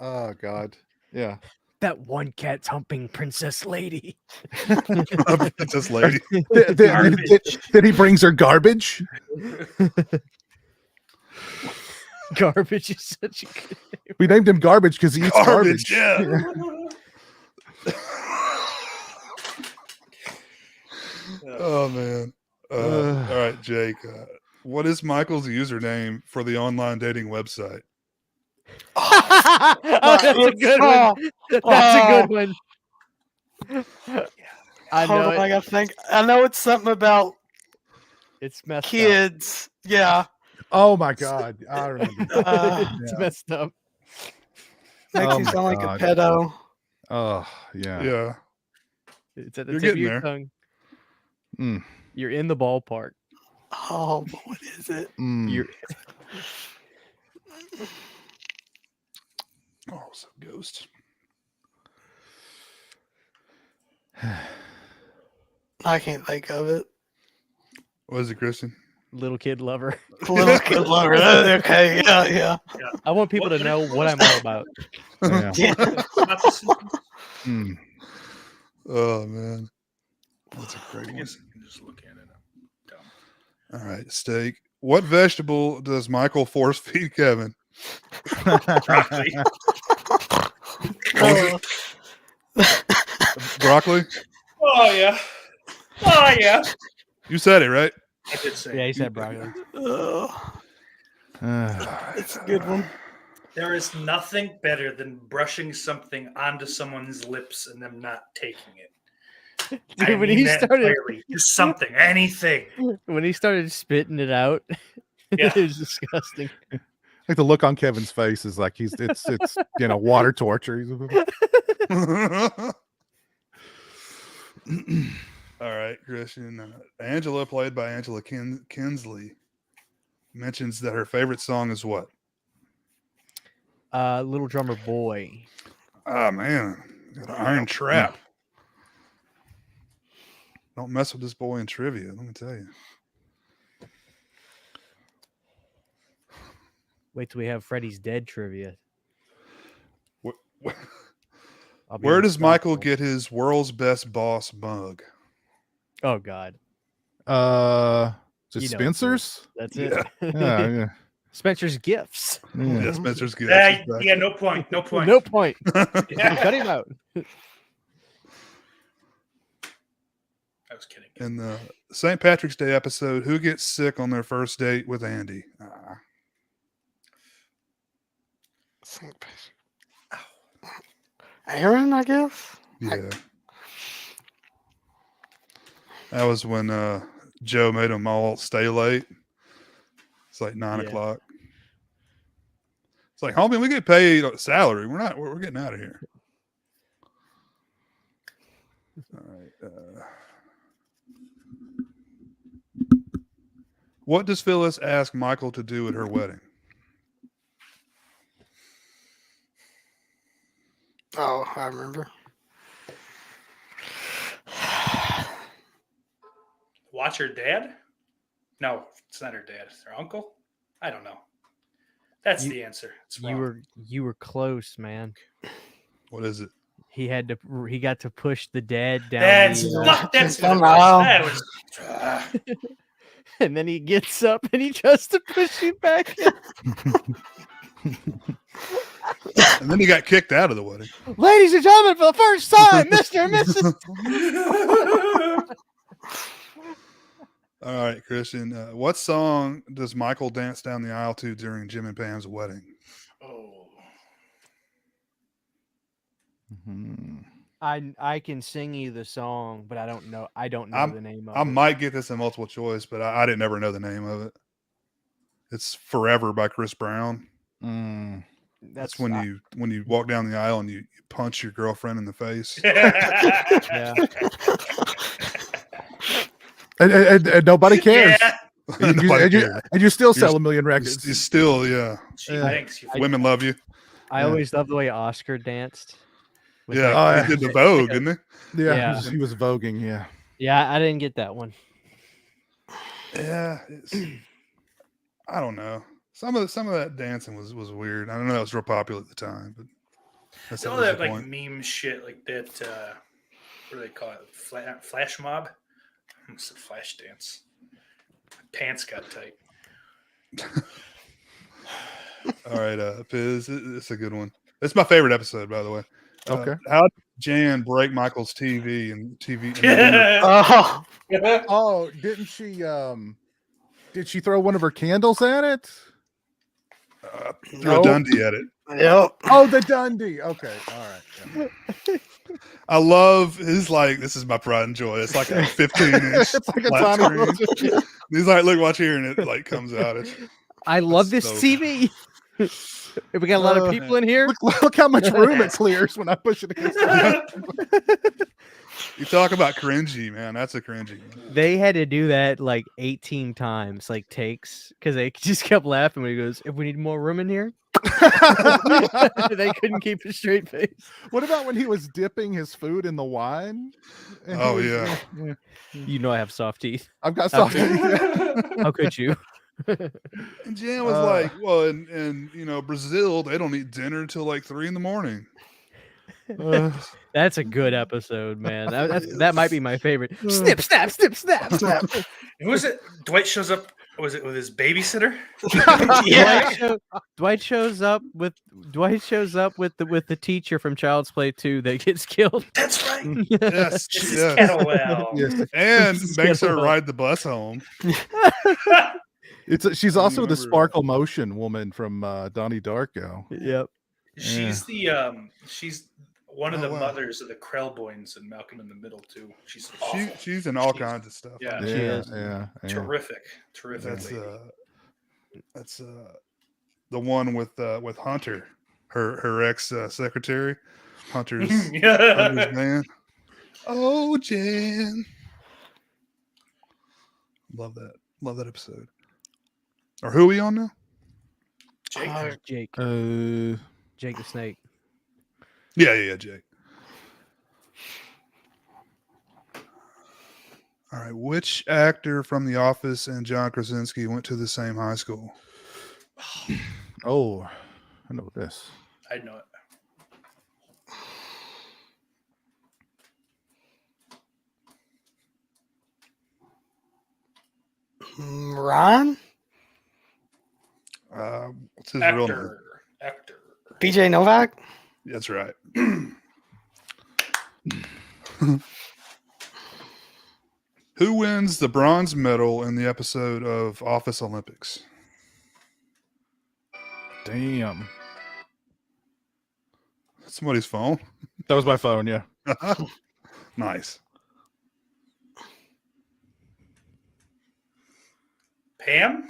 Oh god. Yeah. That one cat's humping Princess Lady. Princess Lady. Then he brings her garbage. Garbage is such a good name. We named him Garbage because he eats garbage. Yeah. Oh man. All right, Jake. What is Michael's username for the online dating website? Oh, that's a good one. That's a good one. I know. I gotta think. I know it's something about It's messed kids. Yeah. Oh my god. I remember. up. It's messed up. Makes you sound like a pedo. Oh yeah. Yeah. It's at the You're tip of getting your there. tongue. Mm. You're in the ballpark. Oh, what is it? Mm. You're Oh, so ghost. I can't think of it. What is it, Kristen? little kid lover. Little kid lover. Okay, yeah. I want people to know what I'm all about. Yeah. Mm. Oh man, that's a great one. Just look at it. All right, steak. What vegetable does Michael force feed Kevin? Broccoli. Broccoli? Oh yeah. Oh yeah. You said it, right? I did say. Yeah, he said broccoli. It's a good one. There is nothing better than brushing something onto someone's lips and them not taking it. Dude, when he started, just something, anything. When he started spitting it out, Yeah. it was disgusting. Like the look on Kevin's face is like it's water torture. All right, Christian. Angela, played by Angela Kinsley, mentions that her favorite song is what? Little Drummer Boy. Oh man, got an iron trap. Don't mess with this boy in trivia. Let me tell you. Wait till we have Freddy's Dead trivia. Where does Michael get his world's best boss mug? Oh God. Is it Spencer's? That's it. Yeah. Spencer's Gifts. Yeah, Spencer's Gifts. Yeah, no point. No point. No point. Yeah. Cut him out. I was kidding. In the St. Patrick's Day episode, who gets sick on their first date with Andy? Aaron, I guess. Yeah. That was when Joe made them all stay late. It's like 9 o'clock. It's like, homie, we get paid a salary. We're getting out of here. All right. What does Phyllis ask Michael to do at her wedding? Oh, I remember. Watch her dad? No, it's not her dad. It's her uncle? I don't know. That's the answer. It's wrong. You were close, man. What is it? He got to push the dad down. That's what it was. That was and then he gets up and he tries to push you back in. And then he got kicked out of the wedding. Ladies and gentlemen, for the first time, Mr. and Mrs. All right, Christian. What song does Michael dance down the aisle to during Jim and Pam's wedding? Oh. Mm-hmm. I can sing you the song, but I don't know the name of it. I might get this in multiple choice, but I didn't ever know the name of it. It's "Forever" by Chris Brown. That's when you walk down the aisle and you punch your girlfriend in the face. Yeah. And nobody cares. Yeah. And you still sell a million records. You still, yeah. Thanks. Women love you. I always love the way Oscar danced. Yeah, he did the Vogue, didn't he? Yeah, he was voguing. Yeah. Yeah, I didn't get that one. Yeah, I don't know. Some of that dancing was weird. I don't know that was real popular at the time, but that's all that like meme shit like that. What do they call it? Flash mob. It's a flash dance. Pants got tight. All right, Piz, it's a good one. It's my favorite episode, by the way. Okay. How did Jan break Michael's TV and TV? Oh, didn't she? Did she throw one of her candles at it? Threw a Dundee at it. Yep. Oh, the Dundee. Okay. All right. Yeah. I love his this is my pride and joy. It's like a 15-inch. It's like a tiny screen. He's like, look, watch here, and it comes out. I love this TV. If we got a lot of people in here, look how much room it clears when I push it against the You talk about cringy, man. That's a cringy. They had to do that like 18 times, like takes, because they just kept laughing when he goes, "If we need more room in here." They couldn't keep a straight face. What about when he was dipping his food in the wine? Oh, yeah. You know I have soft teeth. I've got soft teeth. How could you? And Jan was like, well, in Brazil, they don't eat dinner until like 3 a.m. That's a good episode, man. That might be my favorite. Snip, snap, snip, snap, snap. Who was it? Dwight shows up. Was it with his babysitter? Yeah. Dwight shows up with the teacher from Child's Play 2 that gets killed. That's right. Yes, Yes. And makes her ride the bus home. She's also the Sparkle Motion woman from Donnie Darko. Yep. She's she's one of the mothers of the Krellboynes and Malcolm in the Middle too. She's in all kinds of stuff. Yeah, she is. Yeah. Terrific. That's the one with Hunter, her ex secretary, Hunter's man. Oh, Jan. Love that episode. Or who are we on now? Jake. Jake the Snake. Yeah, Jake. All right. Which actor from The Office and John Krasinski went to the same high school? Oh, I know this. I know it. Ron? What's his real name? Actor. BJ Novak? That's right. Who wins the bronze medal in the episode of Office Olympics? Damn. That's somebody's phone. That was my phone, yeah. Nice. Pam?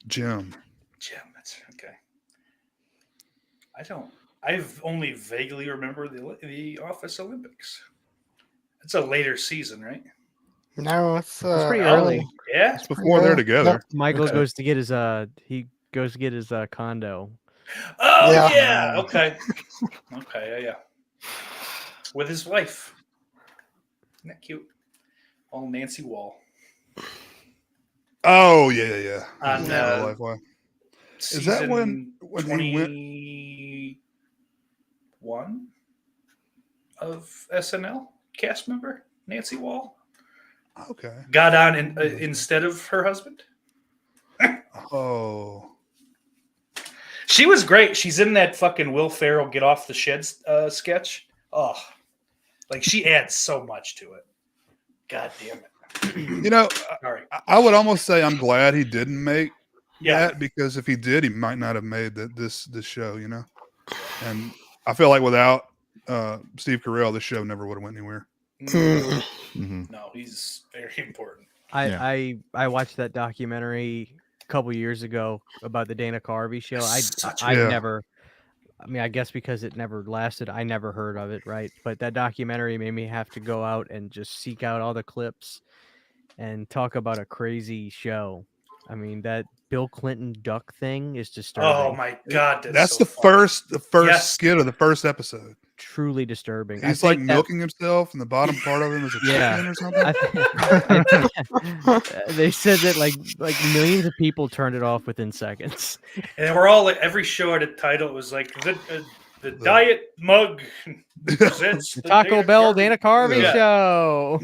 Jim, that's okay. I've only vaguely remember the Office Olympics. It's a later season, right? No, it's pretty early. Yeah. it's before they're together. Michael goes to get his condo. Oh Yeah. yeah. Okay. Okay. Yeah. With his wife. Isn't that cute? Old Nancy Wall. Oh yeah. On Yeah, Life Wife. Is that when he went? 21 of SNL cast member Nancy Wall Okay. got on instead of her husband? Oh. She was great. She's in that fucking Will Ferrell Get Off the Shed sketch. Oh, like she adds so much to it. God damn it. You know, Sorry. I would almost say I'm glad he didn't make Yeah. that, because if he did, he might not have made this show, you know? And I feel like without Steve Carell, this show never would have went anywhere. No, he's very important. I watched that documentary a couple years ago about the Dana Carvey show. Never, I mean, I guess because it never lasted, I never heard of it, right? But that documentary made me have to go out and just seek out all the clips and talk about a crazy show. I mean, that Bill Clinton duck thing is disturbing. Oh my God. That's so the funny. first skit of the first episode. Truly disturbing. He's like milking himself, and the bottom part of him is a chicken or something. They said that like millions of people turned it off within seconds. And we're all like, every show had a title. It was like the Diet Mug presents The Taco Bell Dana Carvey Yeah. show.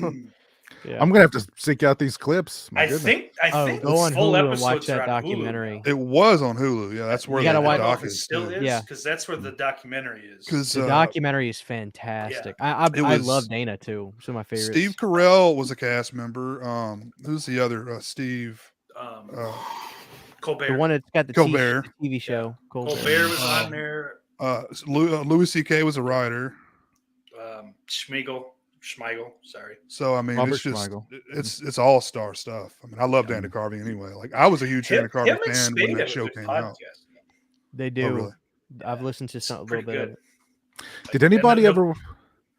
Yeah. I'm gonna have to seek out these clips. I think go on full Hulu and watch episodes are that on Hulu documentary. now. It was on Hulu. Yeah, that's where You gotta the watch- doc It is. still too. is, Yeah. because that's where the documentary is. Because The documentary is fantastic. I was- love Dana too. It's one of my favorites. Steve Carell was a cast member. Who's the other? Steve Colbert. the one that's got the Colbert. TV show. Colbert was on there. Louis C.K. was a writer. Schmeigel, sorry. So I mean, Robert it's just Schmeigel. it's all star stuff. I mean, I love Dana Carvey anyway. Like I was a huge Dana Carvey fan when that show came out. They do. Oh, really? I've listened to a little bit of it. Did anybody ever?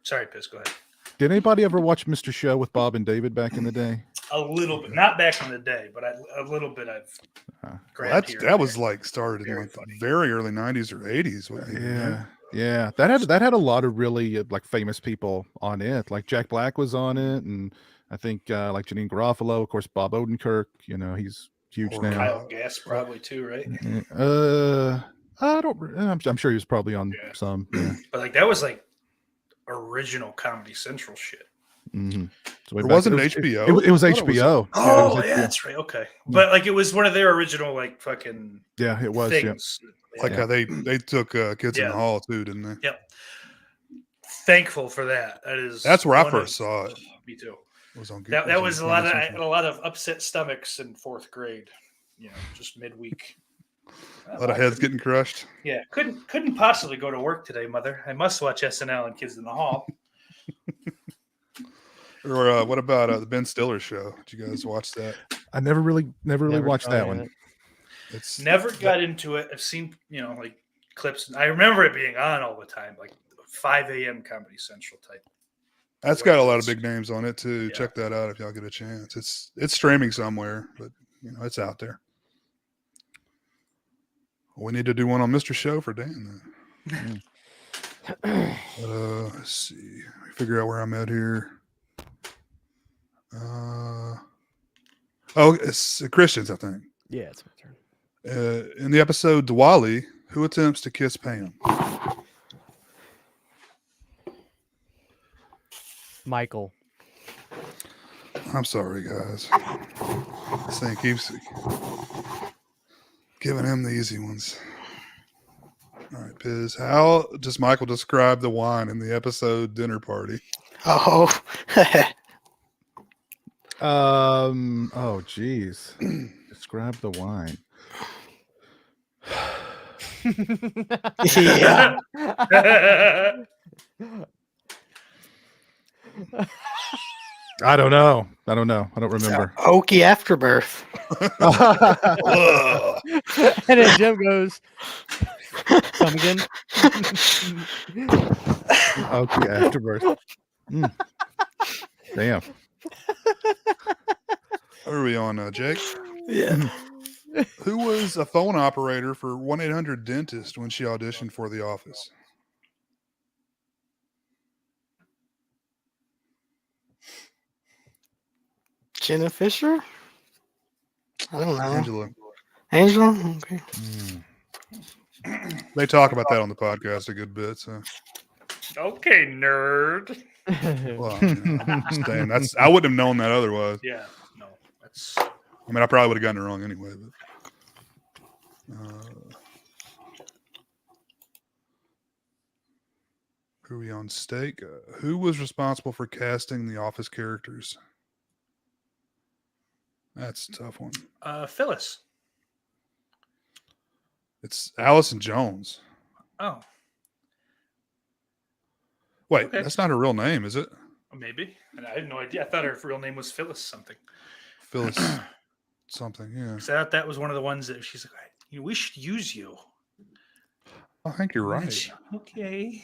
Sorry, Piss. Go ahead. Did anybody ever watch Mr. Show with Bob and David back in the day? A little bit, not back in the day, but a little bit. I've grabbed here That and was there. like started Very in like funny. the very early '90s or '80s. Yeah. That had a lot of really like famous people on it. Like Jack Black was on it, and I think like Janine Garofalo, of course, Bob Odenkirk. You know, he's huge Or now. Kyle Gass probably too, right? I don't. I'm sure he was probably on some. Yeah. But like that was like original Comedy Central shit. Mm-hmm. So Or wasn't it HBO? It was I thought it was- HBO. Oh, it yeah, that's right. Okay, but like it was one of their original like fucking Yeah, it was. Yeah. things. Like how they took Kids in Yeah. the Hall too, didn't they? Yep. Thankful for that. That's where I one first of- saw it. Me too. It was on. That was a lot of I Comedy had a lot of upset stomachs in fourth grade. You know, just midweek. Central. A lot of heads getting crushed. Yeah, couldn't possibly go to work today, Mother. I must watch SNL and Kids in the Hall. Or what about the Ben Stiller show? Did you guys watch that? I never really Never watched saw that it. one. It's Never got into it. I've seen like clips. I remember it being on all the time, like 5 a.m. Comedy Central type. That's got a lot of big names on it too. Yeah. Check that out if y'all get a chance. It's streaming somewhere, but it's out there. We need to do one on Mr. Show for Dan then. Let's see. Figure out where I'm at here. It's Christians, I think. Yeah, it's my turn. In the episode Diwali, who attempts to kiss Pam? Michael. I'm sorry, guys. This thing keeps giving him the easy ones. All right, Piz. How does Michael describe the wine in the episode Dinner Party? Oh, Oh, geez. Describe the wine. yeah. I don't know. I don't remember. Okie afterbirth. And then Jim goes, "Come again." Okay, afterbirth. Mm. Damn. Where are we on, Jake? Yeah. Who was a phone operator for 1-800-DENTIST when she auditioned for The Office? Jenna Fisher? I don't know. Angela. Okay. They talk about that on the podcast a good bit. So, Okay, nerd. well, I'm just saying, I wouldn't have known that otherwise. Yeah, no, that's. I mean, I probably would have gotten it wrong anyway. But, who are we on stake? Who was responsible for casting the Office characters? That's a tough one. Phyllis. It's Allison Jones. Oh, Wait, okay. That's not her real name, is it? Maybe. And I had no idea. I thought her real name was Phyllis something. Phyllis something, yeah. So that was one of the ones that she's like, we should use you. I think you're right. Okay.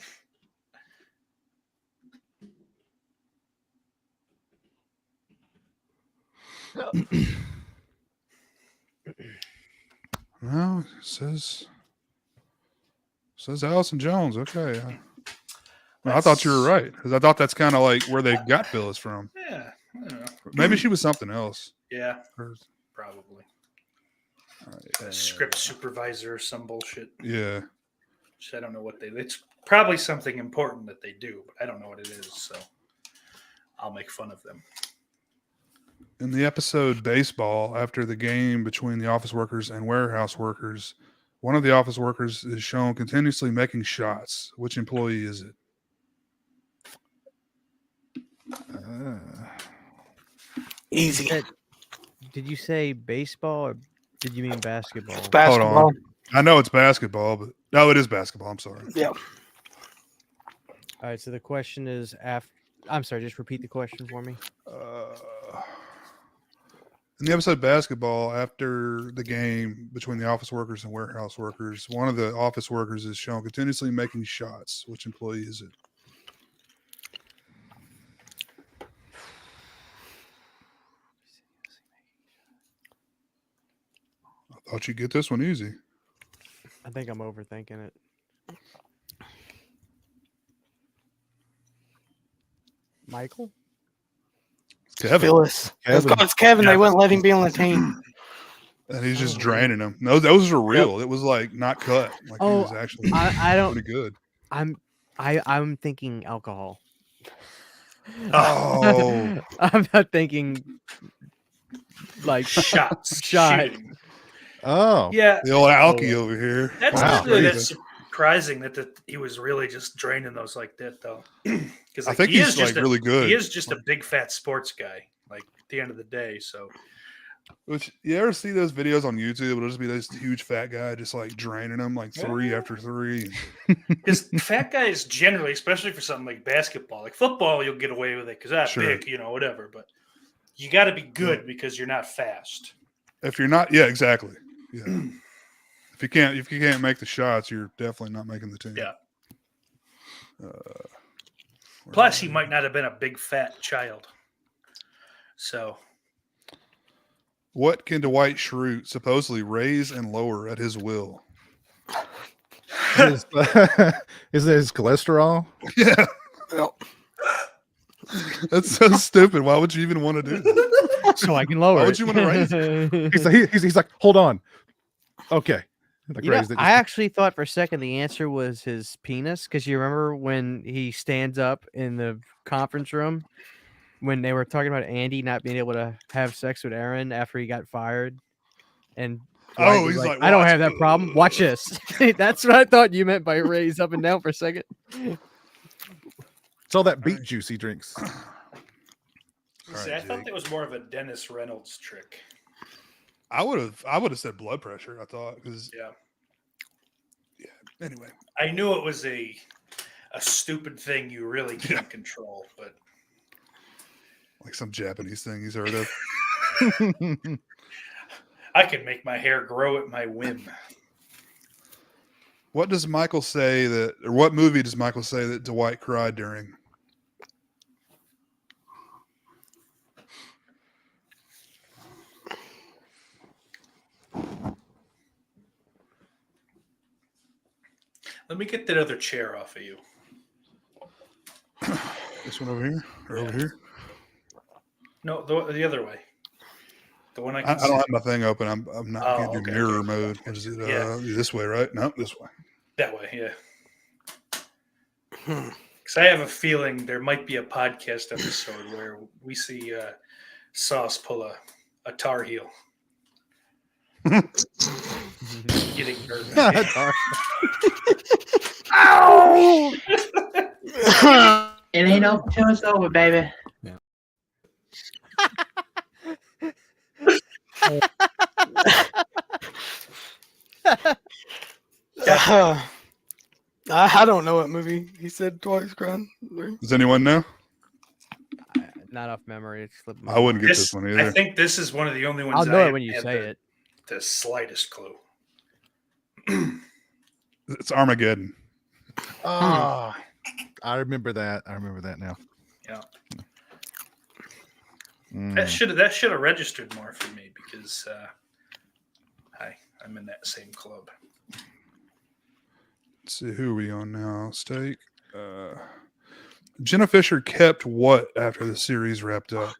No, it says Allison Jones. Okay. I thought you were right because I thought that's kind of like where they got Phyllis from. Yeah. I don't know. Maybe she was something else. Yeah. Or, probably. right, A script supervisor or some bullshit. Yeah. Which I don't know what it's probably something important that they do, but I don't know what it is. So I'll make fun of them. In the episode Baseball, after the game between the office workers and warehouse workers, one of the office workers is shown continuously making shots. Which employee is it? Easy. Did you say baseball or did you mean basketball? It's basketball. Hold on. I know it's basketball, but no, it is basketball. I'm sorry. Yeah. All right. So the question is I'm sorry. Just repeat the question for me. In the episode Basketball, after the game between the office workers and warehouse workers, one of the office workers is shown continuously making shots. Which employee is it? I thought you'd get this one easy. I think I'm overthinking it. Michael? Kevin. Phyllis. It's Kevin. They wouldn't let him be on the team. And he's just draining them. No, those are real. It was like not cut. Like he was actually I don't. pretty good. I'm thinking alcohol. Oh. I'm not thinking like shots. Shooting. Oh. Yeah. The old alky over here. That's surprising that he was really just draining those like that, though. Because I think he's like really good. He is just a big fat sports guy, like at the end of the day. So, which you ever see those videos on YouTube? It'll just be this huge fat guy just like draining them like three after three. Because fat guys generally, especially for something like basketball, like football, you'll get away with it because that's big, whatever. But you got to be good because you're not fast. If you're not, yeah, exactly. Yeah. If you can't make the shots, you're definitely not making the team. Yeah. Plus, he might not have been a big fat child. So, what can Dwight Schrute supposedly raise and lower at his will? Is it his cholesterol? Yeah. That's so stupid. Why would you even want to do that? So I can lower Why it. would you want to raise it? He's like, hold on. Okay. I actually thought for a second the answer was his penis, because you remember when he stands up in the conference room when they were talking about Andy not being able to have sex with Aaron after he got fired, and he's like, I don't have that problem. Watch this. That's what I thought you meant by raise up and down for a second. It's all that beet juice he drinks. See, I thought that was more of a Dennis Reynolds trick. I would have said blood pressure. I thought because yeah. Anyway, I knew it was a stupid thing you really can't control, but like some Japanese thing he's heard of. I can make my hair grow at my whim. What does Michael say or what movie does Michael say that Dwight cried during? Let me get that other chair off of you. This one over here or over here? No, the other way. The one I I can don't see. have my thing open. I'm not. Oh, Can't do okay, mirror okay. mode. Is it Yeah. this way? Right? No, this way. That way, yeah. Because I have a feeling there might be a podcast episode where we see Sauce pull a Tar Heel. Getting nervous. Ow! It ain't over till it's over, baby. I don't know what movie he said twice, crying. Does anyone know? Not off memory. It slipped my I wouldn't get mind. this one either. I think this is one of the only ones I'll that know I it when you haven't say had it. the slightest clue. It's Armageddon. Oh, I remember that. I remember that now. Yeah. Mm. That should have registered more for me because I'm in that same club. Let's see, who are we on now? Steak. Jenna Fisher kept what after the series wrapped up?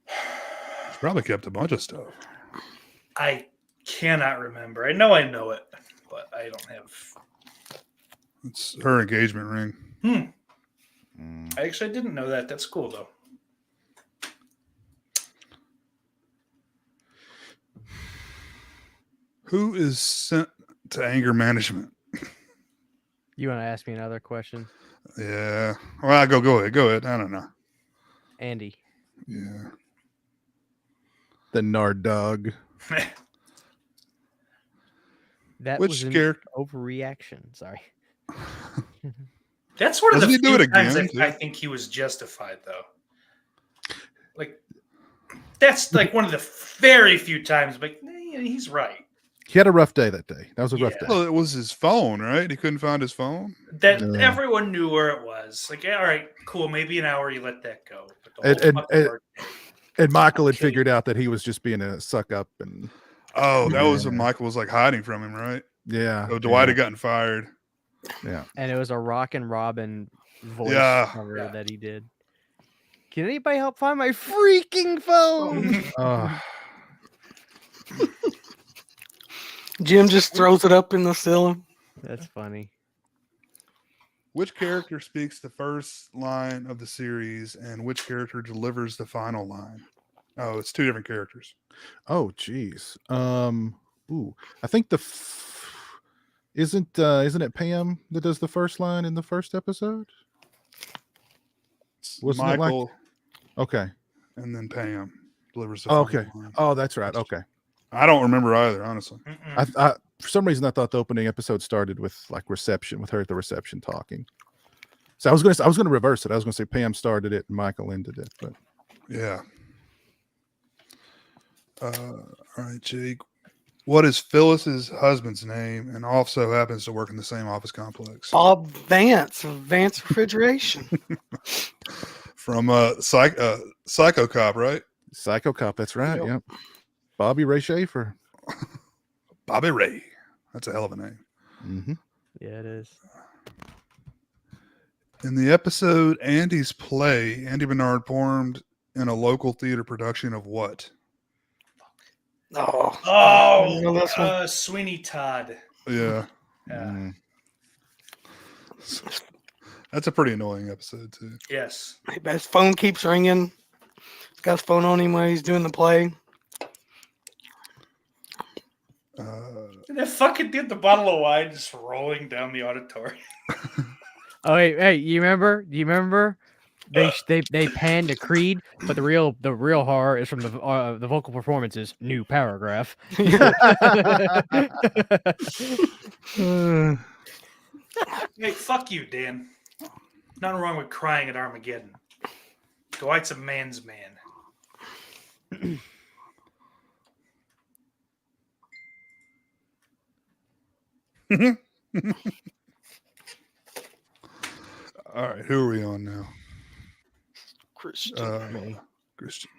She probably kept a bunch of stuff. I cannot remember. I know it, but I don't have. It's her engagement ring. I actually didn't know that. That's cool though. Who is sent to anger management? You want to ask me another question? Yeah. Well, go ahead. I don't know. Andy. Yeah. The Nard dog. That Which was an character? overreaction. Sorry. That's one of Doesn't the he do few it times again, too? I think he was justified though. Like that's like one of the very few times, but he's right. He had a rough day that day. That was a rough day. Well, it was his phone, right? He couldn't find his phone. That Yeah. everyone knew where it was. Like, yeah, all right, cool. Maybe an hour you let that go. But the And- whole and- fucking workday. And Michael had Okay. figured out that he was just being a suck up, and Oh, that was when Yeah. Michael was like hiding from him, right? yeah, So Dwight had gotten fired. And it was a Rockin' Robin voice Yeah. cover Yeah. that he did. Can anybody help find my freaking phone? Jim just throws it up in the ceiling. That's funny. Which character speaks the first line of the series, and which character delivers the final line? Oh, it's two different characters. Oh, geez. Ooh, I think isn't it Pam that does the first line in the first episode? It's Wasn't it like- Michael Okay. and then Pam delivers the Oh, final okay. line. Oh, that's right. Okay. I don't remember either, honestly. I for some reason I thought the opening episode started with like reception, with her at the reception talking. So I was gonna reverse it. I was gonna say Pam started it and Michael ended it, but Yeah. All right, Jake. What is Phyllis's husband's name, and also happens to work in the same office complex? Bob Vance of Vance Refrigeration. From Psycho Cop, right? Psycho Cop, that's right. Yep. Yep. Bobby Ray Schaefer. Bobby Ray. That's a hell of a name. Mm-hmm. Yeah, it is. In the episode Andy's Play, Andy Bernard performed in a local theater production of what? Oh, I know this one. Oh, Sweeney Todd. Yeah. Yeah. That's a pretty annoying episode, too. Yes. His phone keeps ringing. He's got his phone on him while he's doing the play. And that fucking did the bottle of wine just rolling down the auditorium. Oh, hey, you remember? Do you remember? They panned to Creed, but the real horror is from the vocal performances. New paragraph. Hey, fuck you, Dan. Nothing wrong with crying at Armageddon. Dwight's a man's man. All right, who are we on now? Christian. Christian.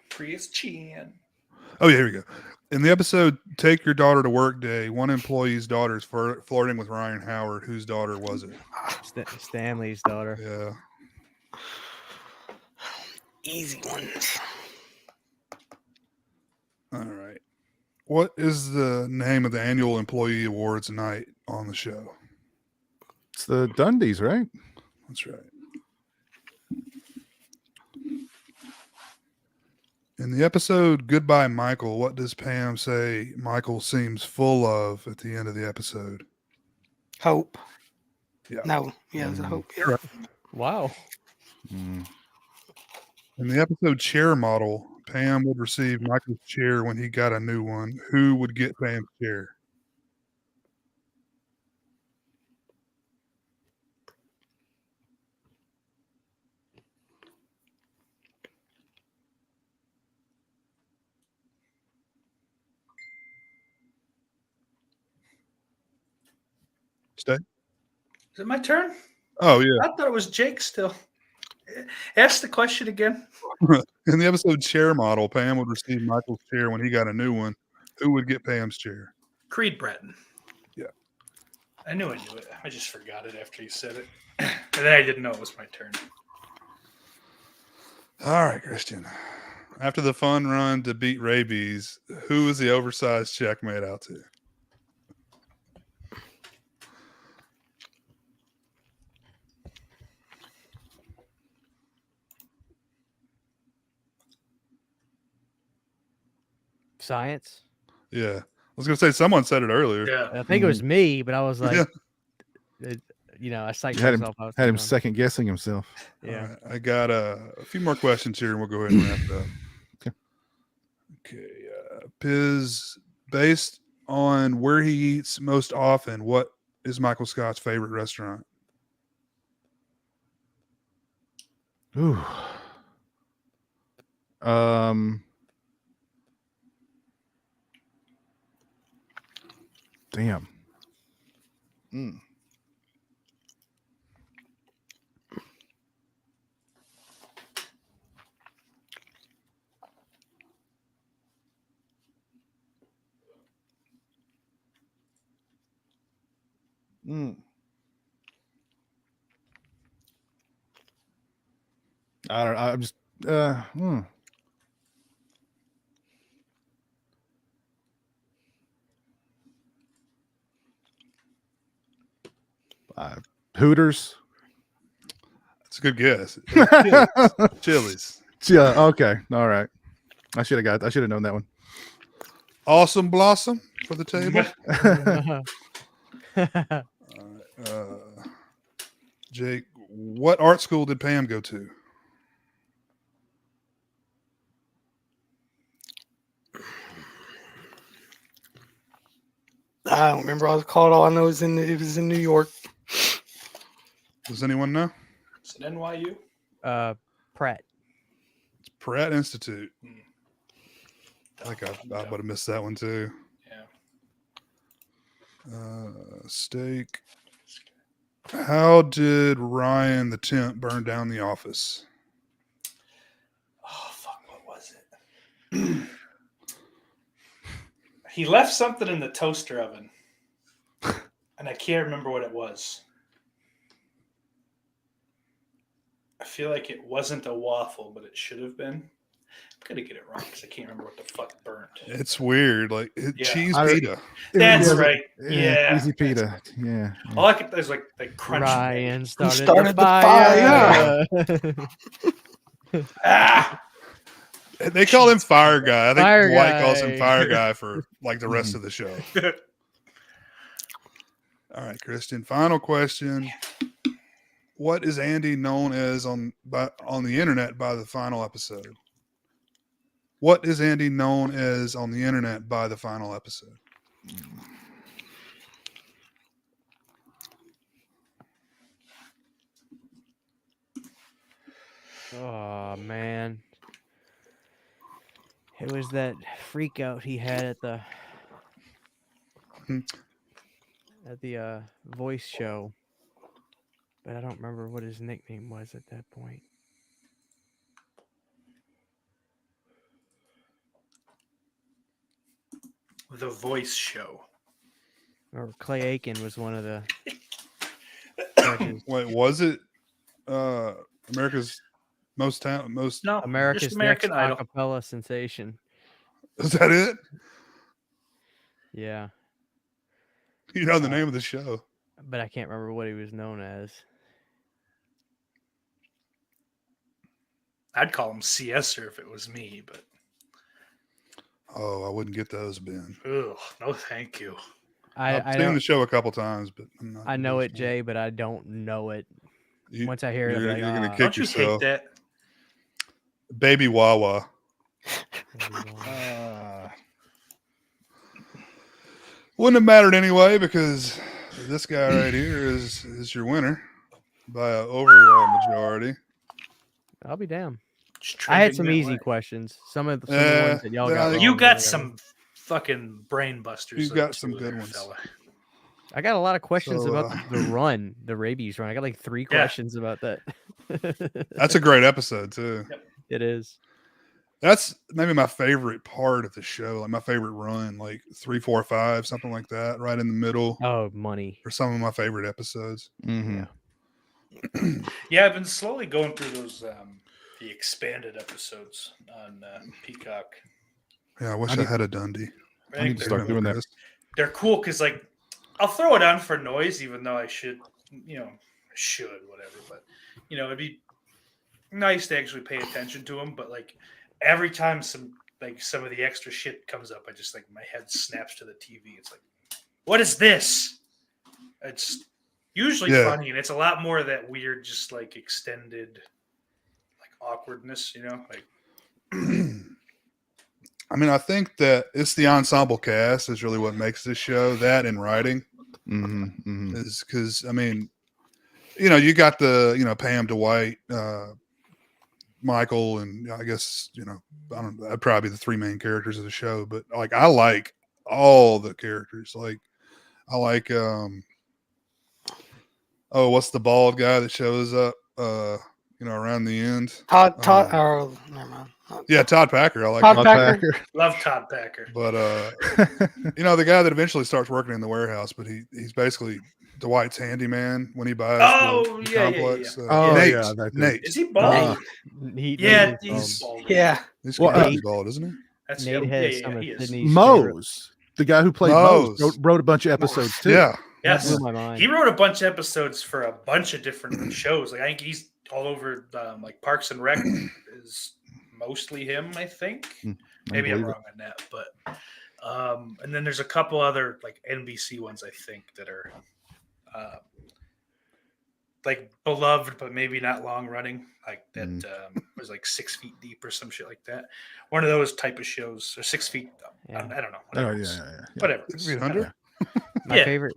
Christian. Oh, yeah, here we go. In the episode "Take Your Daughter to Work Day," one employee's daughter is flirting with Ryan Howard. Whose daughter was it? Stanley's daughter. Yeah. Easy ones. All right. What is the name of the annual employee awards night on the show? It's the Dundies, right? That's right. In the episode "Goodbye, Michael," what does Pam say Michael seems full of at the end of the episode? Hope. Yeah. No. Yeah, it's a hope. Yeah. Wow. Mm. In the episode "Chair Model," Pam would receive Michael's chair when he got a new one. Who would get Pam's chair? Stay. Is it my turn? Oh, yeah. I thought it was Jake still. Ask the question again. In the episode "Chair Model," Pam would receive Michael's chair when he got a new one. Who would get Pam's chair? Creed Bratton. Yeah. I knew it. I just forgot it after you said it. And then I didn't know it was my turn. All right, Christian. After the fun run to beat rabies, who was the oversized check made out to? Science. Yeah. I was going to say someone said it earlier. Yeah. I think it was me, but I was like, Yeah. I psyched Had myself. had him second guessing himself. Yeah. All right, I got a few more questions here, and we'll go ahead and wrap it up. Okay. Piz, based on where he eats most often, what is Michael Scott's favorite restaurant? Ooh. Damn. Mm. Mm. I don't know. I'm just Hooters. That's a good guess. Chili's. Yeah, okay. All right. I should have known that one. Awesome Blossom for the table. Jake, what art school did Pam go to? I don't remember what I was called. All I know is it was in New York. Does anyone know? Is it NYU? Pratt. It's Pratt Institute. Hmm. I think I would have missed that one too. Yeah. Steak. How did Ryan the temp burn down the office? Oh, fuck. What was it? He left something in the toaster oven. And I can't remember what it was. I feel like it wasn't a waffle, but it should have been. I'm going to get it wrong because I can't remember what the fuck burnt. It's weird. Like cheese pita. That's right. Yeah. Easy pita. Yeah. All I could there's like crunch. Ryan started, started the the fire. Ah! They call him Fire Guy. I think Fire Dwight Guy. calls him Fire Guy for like the rest of the show. All right, Christian. Final question. What is Andy known as on the internet by the final episode? What is Andy known as on the internet by the final episode? Oh man. It was that freak out he had at the voice show. But I don't remember what his nickname was at that point. The Voice show. Or Clay Aiken was one of the judges. Wait, was it America's most No, America's just American Next Idol. Acapella Sensation. Is that it? Yeah, You know the name of the show. but I can't remember what he was known as. I'd call him CSer if it was me, but Oh, I wouldn't get those, Ben. ugh, no, thank you. I've I seen know, the show a couple times, but I'm not I know a it, fan. Jay, but I don't know it. You- Once I hear it, I'm you're, like, you're gonna "Ah." kick Don't you yourself. hate that? Baby Wawa. Wouldn't have mattered anyway because this guy right here is your winner by an overall majority. I'll be damned. Just I had trending some that easy way. questions. Some of the ones that y'all got wrong. You were got whatever. some fucking brain busters. You've though, got some too, good there, ones. fella. I got a lot of questions So, about the run, the rabies run. I got like 3 questions about that. That's a great episode too. It is. That's maybe my favorite part of the show, like my favorite run, like 3, 4, 5, something like that, right in the middle. Oh, money. Or some of my favorite episodes. Mm-hmm. Yeah. Yeah, I've been slowly going through those the expanded episodes on Peacock. Yeah, I wish I had a Dundee. I need to start doing that. They're cool because like I'll throw it on for noise, even though I should, whatever. But it'd be nice to actually pay attention to them. But like every time some of the extra shit comes up, I just like my head snaps to the TV. It's like, what is this? It's usually funny, and it's a lot more of that weird, just like extended, like awkwardness. Like. I mean, I think that it's the ensemble cast is really what makes this show. That and writing is because, I mean, you got the, Pam Dwight, Michael, and I guess, I don't know, that'd probably be the 3 main characters of the show. But like, I like all the characters. Like, I like, what's the bald guy that shows up, around the end? Todd, never mind. Yeah, Todd Packer. I like Todd Packer. Love Todd Packer. But the guy that eventually starts working in the warehouse, but he's basically Dwight's handyman when he buys the complex. Nate. Is he bald? He's bald. Yeah. He's Nate- bald, isn't he? That's Nate him. has Yeah, some of he is. Sydney's Mose, the guy who played Mose, Mose. wrote a bunch of episodes too. Yeah. Yes, Blew my mind. he wrote a bunch of episodes for a bunch of different shows. Like I think he's all over, like Parks and Rec is mostly him. I think. Maybe I'm wrong on that, but and then there's a couple other like NBC ones I think that are like beloved, but maybe not long running. Like that was like 6 Feet Deep or some shit like that. One of those type of shows, or 6 Feet. Yeah. I don't know. Oh Whatever. Whatever. 6 feet under. My favorite.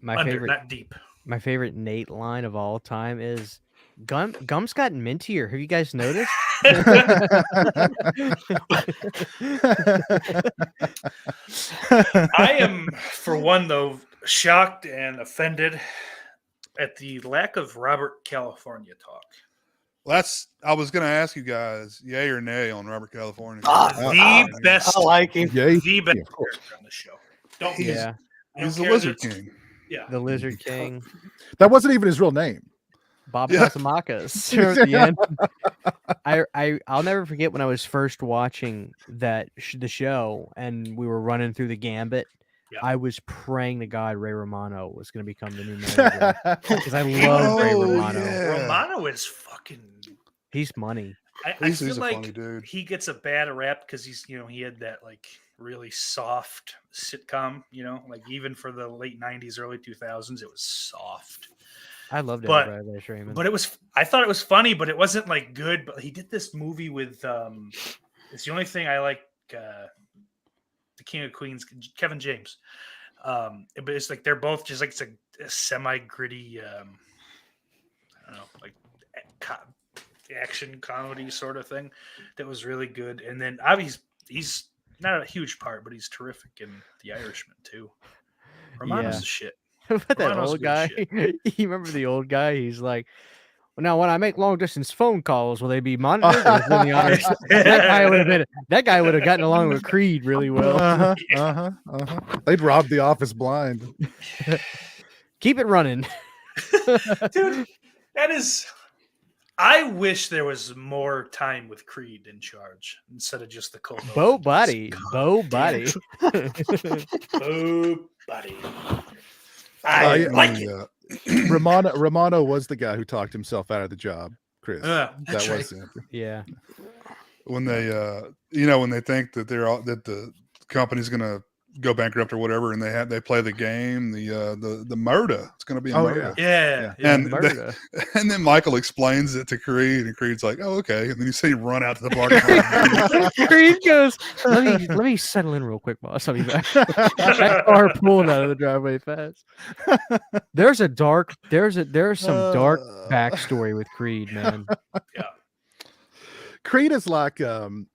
My Under, favorite. not deep. My favorite Nate line of all time is Gum's gotten mintier. Have you guys noticed? I am, for one, though, shocked and offended at the lack of Robert California talk. I was going to ask you guys, yay or nay on Robert California. The best. I like him. Yay. The best Yeah, of course. character on the show. Don't Yeah, He's the care Lizard that it's- King. Yeah. the Lizard King, That wasn't even his real name. Bob Yeah. Casamakas at the end. I'll never forget when I was first watching the show and we were running through the gambit. Yeah. I was praying to God Ray Romano was going to become the new manager because I love Ray Romano. Yeah. Romano is fucking. He's money. I He's feel a like funny dude. he gets a bad rap because he had that like really soft sitcom, like even for the late 90s, early 2000s, it was soft. I loved it. But- Bradley Sherman. But I thought it was funny, but it wasn't like good. But he did this movie with it's the only thing I like, the King of Queens, Kevin James. But it's like they're both just like it's a semi gritty, I don't know, like action comedy sort of thing that was really good. And then obviously he's not a huge part, but he's terrific in The Irishman too. Romano's Yeah. the shit. What about that Romano's old good guy? shit. You remember the old guy? He's like, Now, when I make long distance phone calls, will they be monitored? Or is it in the honors? That guy would have gotten along with Creed really well. They'd rob the office blind. Keep it running. Dude, that is. I wish there was more time with Creed in charge instead of just the cold. Bo Buddy. Bo Buddy. Bo Buddy. I like it. Romano was the guy who talked himself out of the job, Chris. That was right. Yeah. When they, when they think that that the company's gonna go bankrupt or whatever, and they play the game, the murder. It's gonna be a murder. Yeah. And and then Michael explains it to Creed, and Creed's like, "Oh, okay." And then you see him run out to the parking lot. Creed goes, "Let me settle in real quick, boss. I'll be back." That car pulled out of the driveway fast. There's some dark backstory with Creed, man. Yeah. Creed is like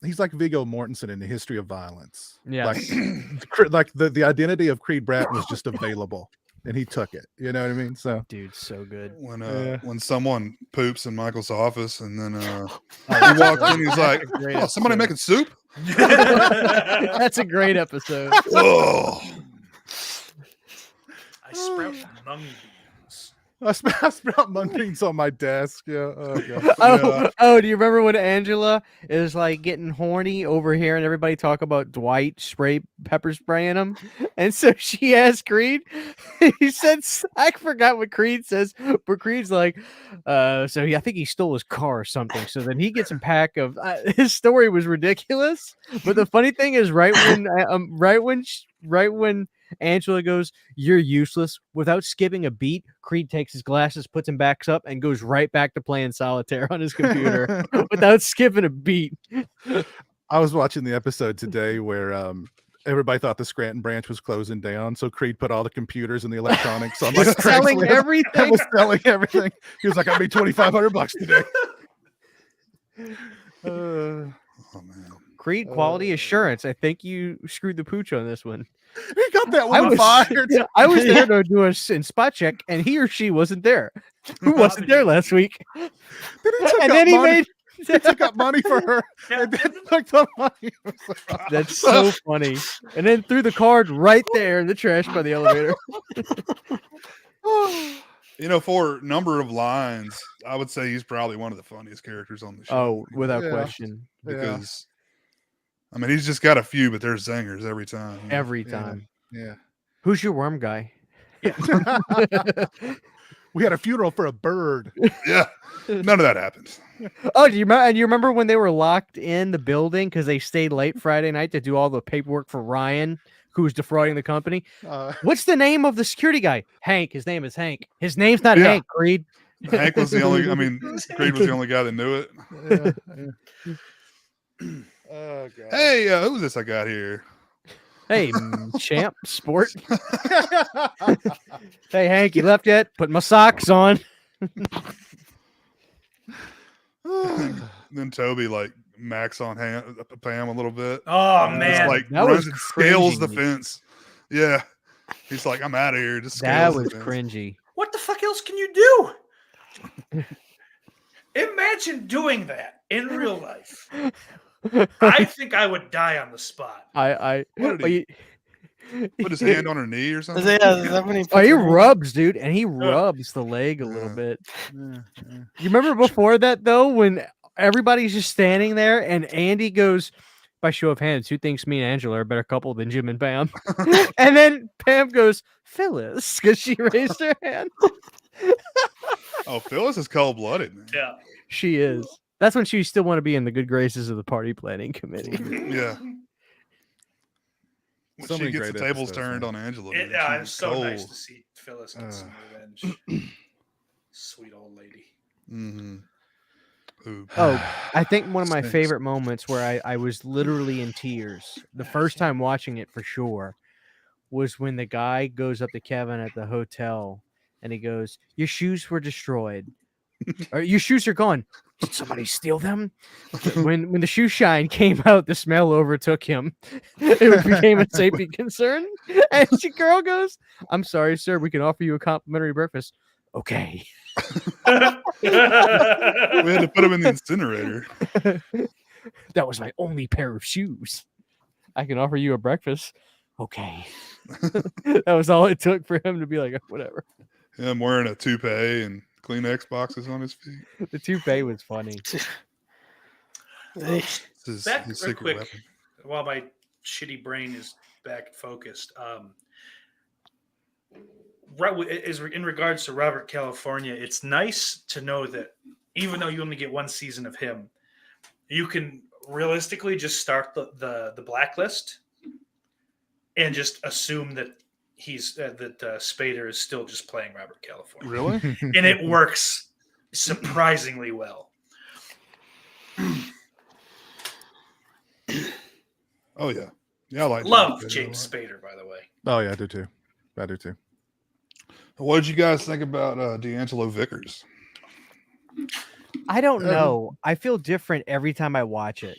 he's like Viggo Mortensen in the history of violence. Yeah, like the identity of Creed Bratton was just available, and he took it. You know what I mean? So, dude, so good. When someone poops in Michael's office, and then he walks in, he's like, "Oh, somebody making soup." That's a great episode. Oh. I sprout mung beans. I sprout mung beans on my desk. Yeah. Oh, God. Do you remember when Angela is like getting horny over here and everybody talk about Dwight pepper spraying him? And so she asked Creed, he said, I forgot what Creed says, but Creed's like, I think he stole his car or something. So then he gets a pack of, his story was ridiculous. But the funny thing is right when Angela goes, "You're useless," without skipping a beat, Creed takes his glasses, puts them back up, and goes right back to playing solitaire on his computer without skipping a beat. I was watching the episode today where everybody thought the Scranton branch was closing down, so Creed put all the computers and the electronics on. Like selling everything. I was selling everything. He was like, "I made $2,500 today." Oh man. Creed quality assurance. I think you screwed the pooch on this one. He got that one fired. I was there to do a spot check, and he or she wasn't there. Who wasn't there last week? He took up money for her. And then took the money. That's so funny. And then threw the card right there in the trash by the elevator. For number of lines, I would say he's probably one of the funniest characters on the show. Oh, without question. Because I mean, he's just got a few, but there's zingers every time. Every time. Yeah. Who's your worm guy? We had a funeral for a bird. Yeah. None of that happened. Oh, do you remember? And you remember when they were locked in the building because they stayed late Friday night to do all the paperwork for Ryan, who was defrauding the company? What's the name of the security guy? Hank. His name is Hank. His name's not Hank, Creed. Hank was the only. I mean, Creed was the only guy that knew it. Oh, God. Hey, who's this I got here? Hey, champ, sport. Hey, Hank, you left yet? Put my socks on. Then Toby Max on Pam a little bit. Oh man, that runs was and scales the cringy. fence. Yeah, he's like, "I'm out of here." Just that scales was the fence. cringy. what the fuck else can you do? Imagine doing that in real life. I think I would die on the spot. What did he put his hand on her knee or something? Is that when he he rubs, dude, and he rubs the leg a little bit. You remember before that though, when everybody's just standing there and Andy goes, by show of hands, who thinks me and Angela are a better couple than Jim and Pam? And then Pam goes, Phyllis, because she raised her hand. Oh, Phyllis is cold-blooded, man. Yeah, she is. That's when she still want to be in the good graces of the party planning committee. Yeah. When So she many gets the great tables episodes, turned man. on Angela. it man, was she's so nice cold. to see Phyllis get some revenge. Sweet old lady. Mm-hmm. Oh, I think one of my Stinks. favorite moments where I was literally in tears the first time watching it for sure was when the guy goes up to Kevin at the hotel and he goes, "Your shoes were destroyed. Or your shoes are gone. Did somebody steal them?" When the shoe shine came out, the smell overtook him. It became a safety concern. And the girl goes, "I'm sorry, sir. We can offer you a complimentary breakfast." Okay. We had to put him in the incinerator. That was my only pair of shoes. I can offer you a breakfast. Okay. That was all it took for him to be like, whatever. Him wearing a toupee and Kleenex boxes on his feet. The toupee was funny. Back real quick, while my shitty brain is back focused. In regards to Robert California, it's nice to know that even though you only get one season of him, you can realistically just start the blacklist and just assume that he's that Spader is still just playing Robert California. Really? And it works surprisingly well. Oh yeah, I like Love James Spader, by the way. Oh yeah, I do too. What did you guys think about D'Angelo Vickers? I don't know. I feel different every time I watch it.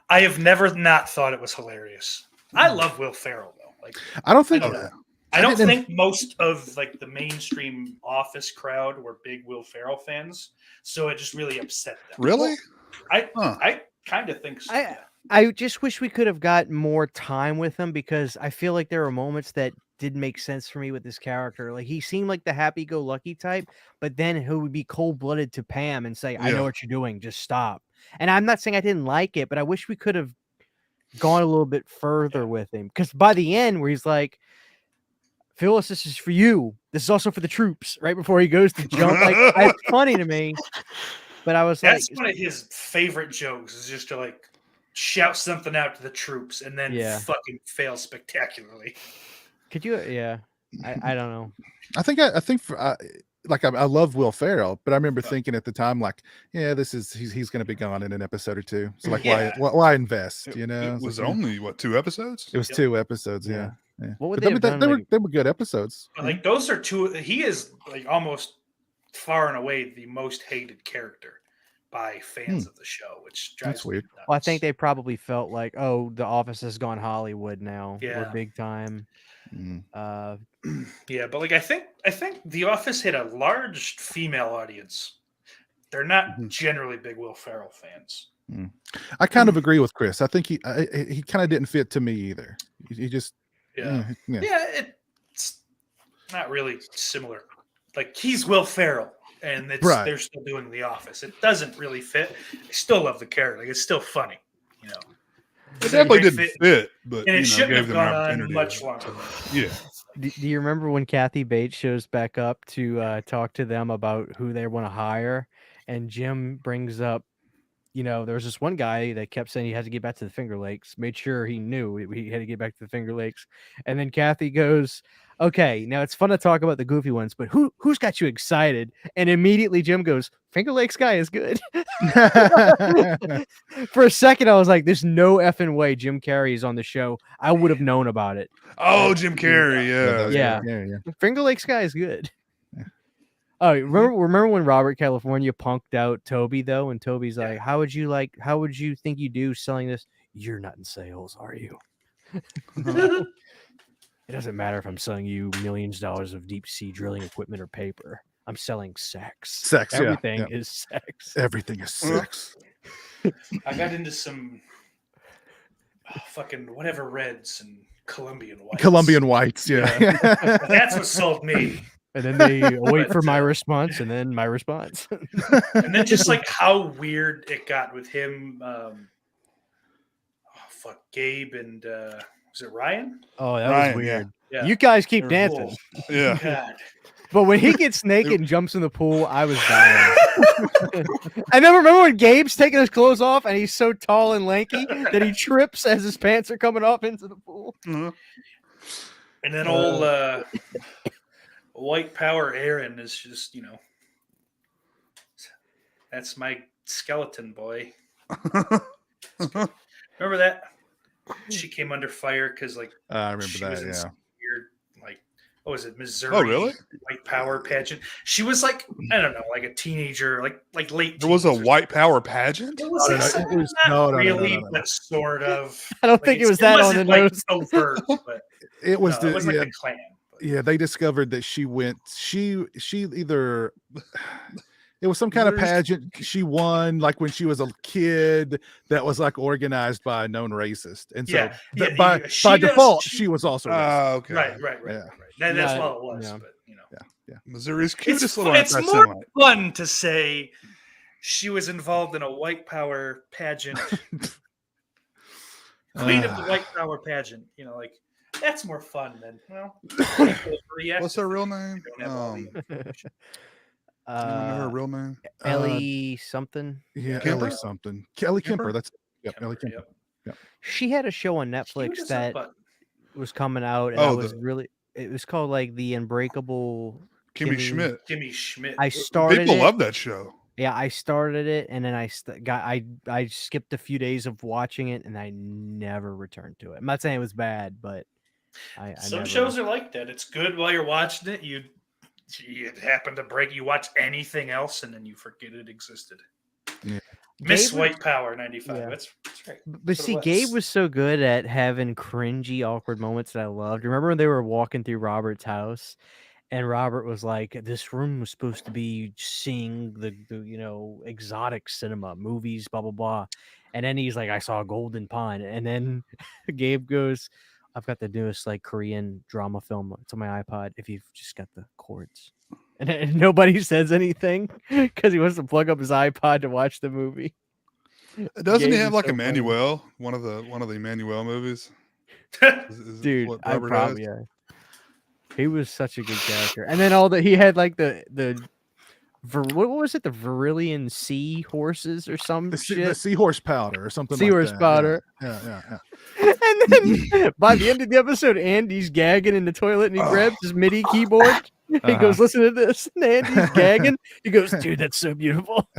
I have never not thought it was hilarious. I love Will Ferrell though. Like I don't think I don't think most of like the mainstream Office crowd were big Will Ferrell fans, so it just really upset them. Really? I kind of think so. I just wish we could have got more time with him because I feel like there were moments that didn't make sense for me with this character. Like he seemed like the happy-go-lucky type, but then he would be cold-blooded to Pam and say, "I know what you're doing. Just stop." And I'm not saying I didn't like it, but I wish we could have gone a little bit further with him. Because by the end, where he's like, "Phyllis, this is for you. This is also for the troops." Right before he goes to jump, like it's funny to me. But I was that's one of his favorite jokes is just to like shout something out to the troops and then fucking fail spectacularly. Could you? Yeah, I don't know. I think for like I love Will Ferrell, but I remember thinking at the time like, yeah, he's going to be gone in an episode or two. So like, why invest? You know, it was only what 2 episodes? It was 2 episodes. Yeah. What would they have done? They were good episodes. Like those are 2. He is like almost far and away the most hated character by fans of the show, which drives me nuts. Well, I think they probably felt like, oh, The Office has gone Hollywood now. Yeah. We're big time. Yeah, but like I think The Office hit a large female audience. They're not generally big Will Ferrell fans. I kind of agree with Chris. I think he kind of didn't fit to me either. He just it's not really similar. Like he's Will Ferrell, and they're still doing The Office. It doesn't really fit. I still love the character. Like, it's still funny, you know. It definitely didn't fit, but and it shouldn't have gave them gone an on opportunity. much longer. Yeah. Do you remember when Kathy Bates shows back up to talk to them about who they want to hire? And Jim brings up, you know, there was this one guy that kept saying he had to get back to the Finger Lakes, made sure he knew he had to get back to the Finger Lakes. And then Kathy goes, okay, now it's fun to talk about the goofy ones, but who's got you excited? And immediately Jim goes, Finger Lakes guy is good. For a second, I was like, there's no effing way Jim Carrey is on the show. I would have known about it. Oh, Jim Carrey, yeah. Finger Lakes guy is good. Oh, remember when Robert California punked out Toby though, and Toby's like, how would you think you do selling this? You're not in sales, are you? It doesn't matter if I'm selling you millions of dollars of deep sea drilling equipment or paper. I'm selling sex. Everything is sex. Everything is sex. I got into some fucking whatever reds and Colombian whites. Yeah. That's what sold me. And then they wait for my response, and then my response. And then just like how weird it got with him. Gabe and was it Ryan? Oh, that Ryan, was weird. Yeah. You guys keep dancing. Cool. Yeah. God. But when he gets naked and jumps in the pool, I was dying. And then remember when Gabe's taking his clothes off and he's so tall and lanky that he trips as his pants are coming off into the pool. And then old white power Aaron is just, you know, that's my skeleton boy. Remember that? She came under fire because like I remember she that. was in Yeah. some weird like what was it, Missouri? Oh, really? White power pageant. She was like I don't know, like a teenager, like late. There was a teens or white power pageant? It was not really, but sort of. I don't think it was that on the like nose. overt, but It was it was like a clan. Yeah, they discovered that she either it was some kind of pageant she won like when she was a kid that was like organized by a known racist. And so by default, she was also racist. Okay. Right. That's all it was. Yeah. But Yeah. Missouri's cutest little it's more anti-Semite. fun to say she was involved in a white power pageant. Queen of the white power pageant. Like that's more fun than What's her real name? Anyone know her real name? Ellie something. Yeah, Kemper? Ellie something. Kelly Kemper. That's Ellie Kemper, Kemper. Yep. She had a show on Netflix that was coming out, and it was called like The Unbreakable Kimmy Schmidt. Kimmy Schmidt. I started. People love that show. Yeah, I started it, and then I skipped a few days of watching it, and I never returned to it. I'm not saying it was bad, but some shows are like that. It's good while you're watching it. You happen to break. You watch anything else, and then you forget it existed. Yeah. Miss White Power 95. Yeah. That's right. But see, Gabe was so good at having cringy, awkward moments that I loved. Remember when they were walking through Robert's house, and Robert was like, "This room was supposed to be seeing the exotic cinema, movies, blah blah blah," and then he's like, "I saw a Golden Pond," and then Gabe goes, "I've got the newest like Korean drama film. It's on my iPod. If you've just got the chords." And nobody says anything because he wants to plug up his iPod to watch the movie. Doesn't he have like Emmanuel? One of the Emmanuel movies. Dude, I probably he was such a good character. And then he had like the what was it? The Varillian sea horses or some shit? The seahorse powder or something. Seahorse powder. Yeah. And then by the end of the episode, Andy's gagging in the toilet and he grabs his MIDI keyboard. He goes, "Listen to this." And Andy's gagging. He goes, "Dude, that's so beautiful."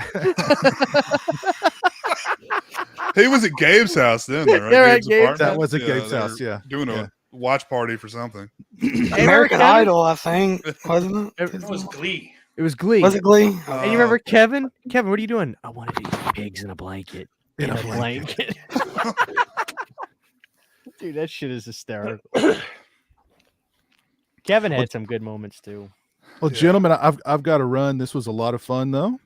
He was at Gabe's house then, right? They're at Gabe's that was at Gabe's house, yeah. Doing a watch party for something. American Idol, I think, wasn't it? It was Glee. It was Glee. Was it Glee? And you remember Kevin? Kevin, what are you doing? I wanted to eat pigs in a blanket. In a blanket. Dude, that shit is hysterical. Kevin had some good moments too. Well, gentlemen, I've got to run. This was a lot of fun, though.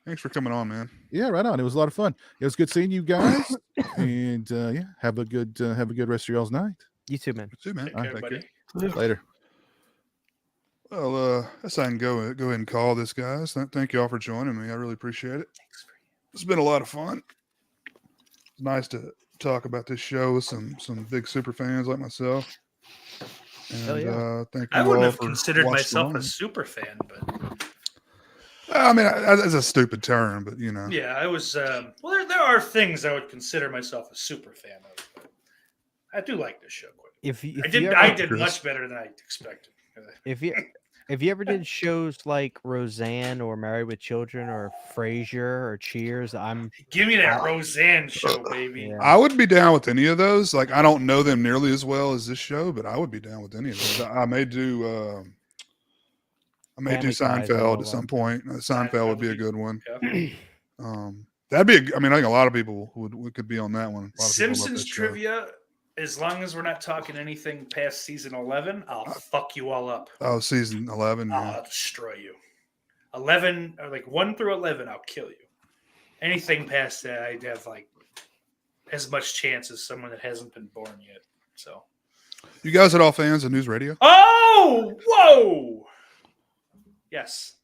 Thanks for coming on, man. Yeah, right on. It was a lot of fun. It was good seeing you guys, and have a good rest of y'all's night. You too, man. You too, man. Thank you. Later. Well, I guess I can go ahead and call this, guys. Thank you all for joining me. I really appreciate it. It's been a lot of fun. It's nice to talk about this show with some big super fans like myself. And thank you. I wouldn't all have for considered myself watching. a super fan, but I mean, that's a stupid term, but yeah, I was. Well, there are things I would consider myself a super fan of. But I do like this show quite. I did much better than I expected. If you ever did shows like Roseanne or Married with Children or Frasier or Cheers, give me that Roseanne show, baby. Yeah. I would be down with any of those. Like, I don't know them nearly as well as this show, but I would be down with any of those. I may do Seinfeld at some point. Seinfeld would be a good one. Yeah. That'd be. I think a lot of people could be on that one. Simpsons trivia. As long as we're not talking anything past season 11, I'll fuck you all up. Oh, season 11. Yeah. I'll destroy you. 11, or like 1 through 11, I'll kill you. Anything past that, I'd have like as much chance as someone that hasn't been born yet. So, you guys at all fans of News Radio? Oh, whoa! Yes.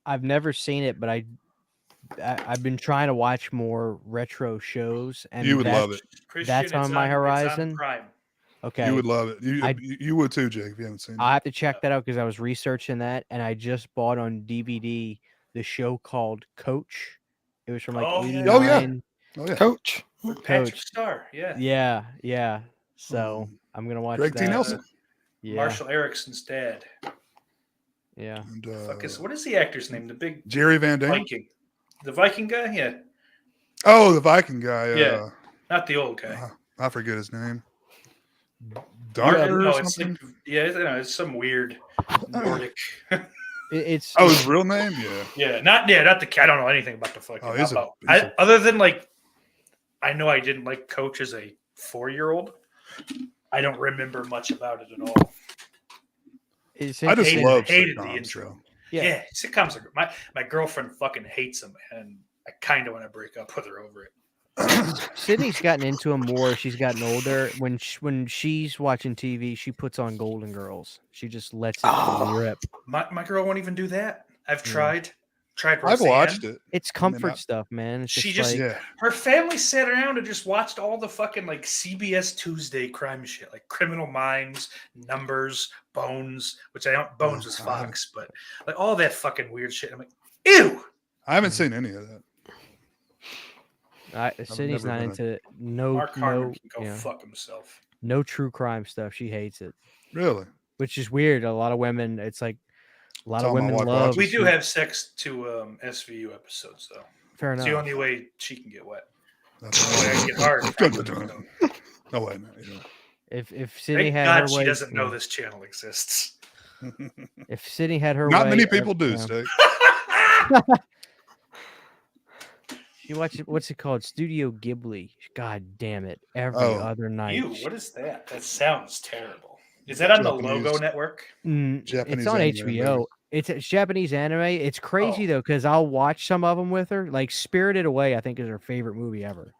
I've never seen it, but I've been trying to watch more retro shows, and you would love it. That's on my horizon. It's on Prime. Okay, you would love it. You would too, Jake, if you haven't seen it. I have to check that out because I was researching that, and I just bought on DVD the show called Coach. It was from like '89. Oh yeah, Coach. Patrick Star. Yeah. Yeah. So I'm gonna watch Greg that. T. Nelson. Yeah. Marshall Erickson's dad. Yeah. And, what is the actor's name? The big Jerry Van Damme. Viking. The Viking guy? Yeah. Oh, the Viking guy. Yeah. Not the old guy. I forget his name. Darker or something? It's some weird Nordic. It's his real name? Yeah. Not the I don't know anything about the fucking other than like I know I didn't like Coach as a 4-year-old. I don't remember much about it at all. I just love hated sitcoms, the intro. so. Yeah, sitcoms are my girlfriend fucking hates them, and I kind of want to break up with her over it. Sydney's gotten into them more. She's gotten older. When she's watching TV, she puts on Golden Girls. She just lets it rip. My girl won't even do that. I've Yeah. tried. I've Roseanne. watched it. It's comfort stuff, man. It's She just like, her family sat around and just watched all the fucking like CBS Tuesday crime shit, like Criminal Minds, Numbers, Bones, which I don't. Bones was Fox, but like all that fucking weird shit. I'm like, ew. I haven't seen any of that. Sydney's not into Mark Harmon can go yeah. fuck himself. No true crime stuff. She hates it. Really? Which is weird. A lot of women, it's like a lot That's of all my women wife love. watches. We do have sex to SVU episodes though. Fair It's enough. the only way she can get wet. That's the only way I get hard. No way, man. If Sydney Thank had God her she way, doesn't know this channel exists. If Sydney had her Not way, many people do, Steak. You watch what's it called? Studio Ghibli. God damn it! Every Oh. other night. Ew, what is that? That sounds terrible. Is that on the Japanese- Logo Network? Japanese It's on anime, HBO. It's Japanese anime. It's crazy though, because I'll watch some of them with her. Like Spirited Away, I think is her favorite movie ever,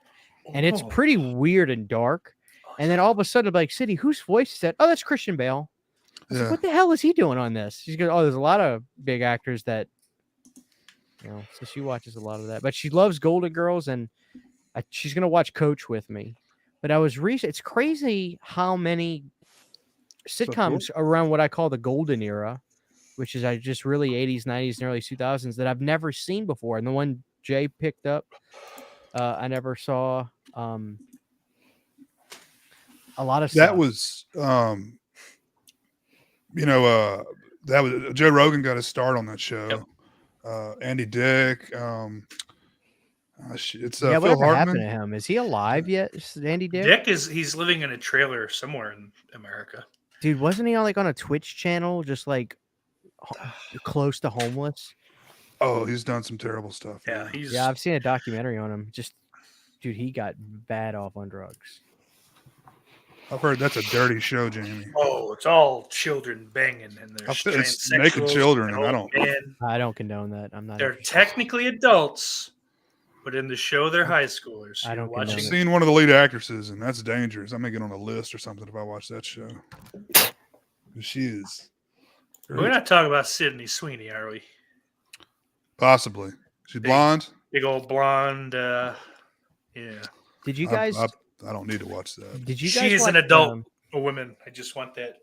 and it's Oh. pretty weird and dark. And then all of a sudden, I'm like, City, whose voice is that? Oh, that's Christian Bale. I was like, Yeah. what the hell is he doing on this? She's going, oh, there's a lot of big actors that, so she watches a lot of that. But she loves Golden Girls, and she's gonna watch Coach with me. But I was it's crazy how many sitcoms around what I call the golden era, which is just really 80s, 90s, and early 2000s that I've never seen before. And the one Jay picked up, I never saw. A lot of stuff. That was, that was Joe Rogan got his start on that show. Yep. Andy Dick. It's Phil whatever Hartman. happened to him? Is he alive yet? Andy Dick? Dick he's living in a trailer somewhere in America. Dude, wasn't he on a Twitch channel, just like close to homeless? Oh, he's done some terrible stuff. Yeah, I've seen a documentary on him. Just, dude, he got bad off on drugs. I've heard that's a dirty show, Jamie. Oh, it's all children banging and there's It's naked children, and I don't condone that. I'm not. They're technically adults, but in the show they're high schoolers. I don't I've seen one of the lead actresses, and that's dangerous. I may get on a list or something if I watch that show. She is. We're not talking about Sydney Sweeney, are we? Possibly. She's blonde. Big old blonde. Yeah. Did you guys? I don't need to watch that. Did you guys? She is watch, an adult woman. I just want that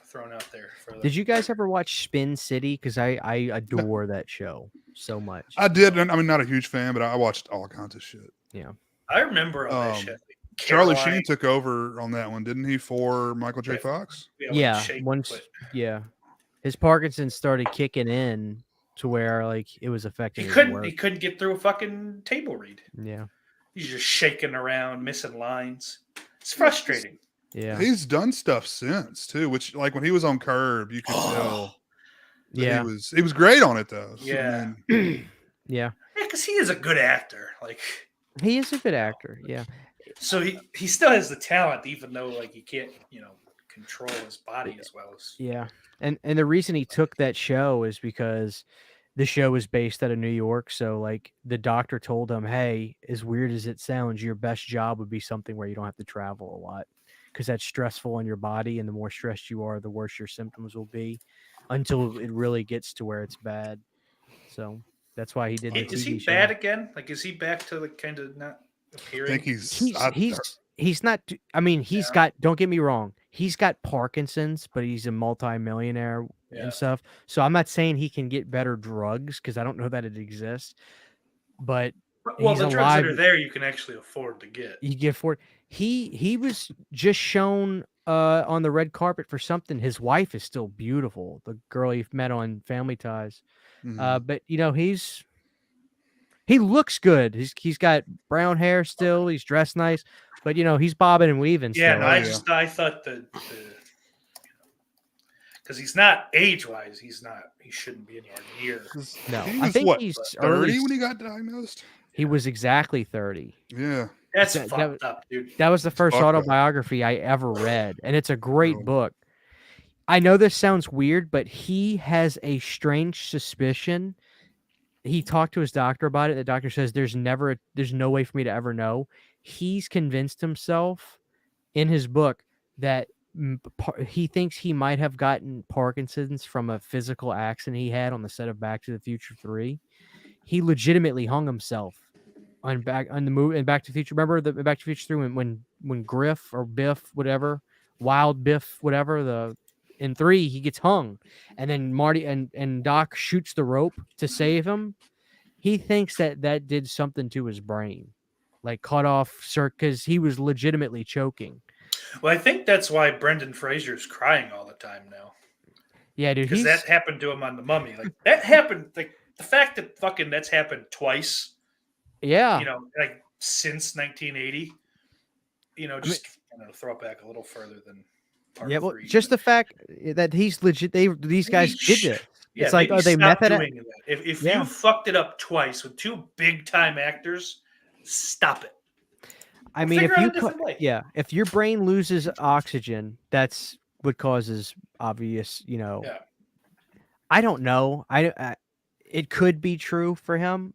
thrown out there. Did you guys ever watch Spin City? Because I adore that show so much. I did. I mean, not a huge fan, but I watched all kinds of shit. Yeah. I remember all that shit. Like Charlie Caroline. Sheen took over on that one, didn't he? For Michael J. Fox. Yeah. Yeah. His Parkinson's started kicking in to where it was affecting his work. He couldn't get through a fucking table read. Yeah. He's just shaking around, missing lines. It's frustrating. Yeah. He's done stuff since too, which like when he was on Curb, you could tell. Yeah. He was great on it though. Yeah. Yeah. Yeah, because he is a good actor. Like he is a good actor. Yeah. So he still has the talent, even though he can't control his body as well as. Yeah. And the reason he took that show is because the show is based out of New York. So the doctor told him, hey, as weird as it sounds, your best job would be something where you don't have to travel a lot because that's stressful on your body. And the more stressed you are, the worse your symptoms will be until it really gets to where it's bad. So that's why he did the Is TV he show. bad again? Is he back to the kind of not appearing? I think he's not. I mean, he's got. Don't get me wrong. He's got Parkinson's, but he's a multi-millionaire and stuff. So I'm not saying he can get better drugs because I don't know that it exists. But well, he's the drugs alive. that are there, you can actually afford to get. You get for he was just shown on the red carpet for something. His wife is still beautiful. The girl he met on Family Ties. But he looks good. He's got brown hair still. He's dressed nice, but he's bobbing and weaving. Yeah, still. no, I thought because he's not age-wise, he shouldn't be anywhere near. No, he I was think what, he's 30 early. when he got diagnosed. He was exactly 30. Yeah. That's That- fucked up, dude. That was the first fucked up. autobiography I ever read, and it's a great Really? book. I know this sounds weird, but he has a strange suspicion. He talked to his doctor about it. The doctor says there's no way for me to ever know. He's convinced himself in his book that he thinks he might have gotten Parkinson's from a physical accident he had on the set of Back to the Future 3. He legitimately hung himself on the movie in Back to the Future. Remember the Back to the Future 3 when Griff or Biff, whatever, Wild Biff, whatever, in 3 he gets hung, and then Marty and Doc shoots the rope to save him. He thinks that did something to his brain, like cut off because he was legitimately choking. Well, I think that's why Brendan Fraser's crying all the time now. Yeah, dude, Because that happened to him on The Mummy. Like that happened. Like the fact that fucking that's happened twice. Yeah, You know, like since 1980. You know, just throw it back a little further than. Part yeah. Well, 3. just the fact that he's legit. These guys did this. Yeah, it's like, are they stop method? doing that. If you fucked it up twice with 2 big time actors, stop it. I mean, if your brain loses oxygen, that's what causes obvious. Yeah. I don't know. It could be true for him,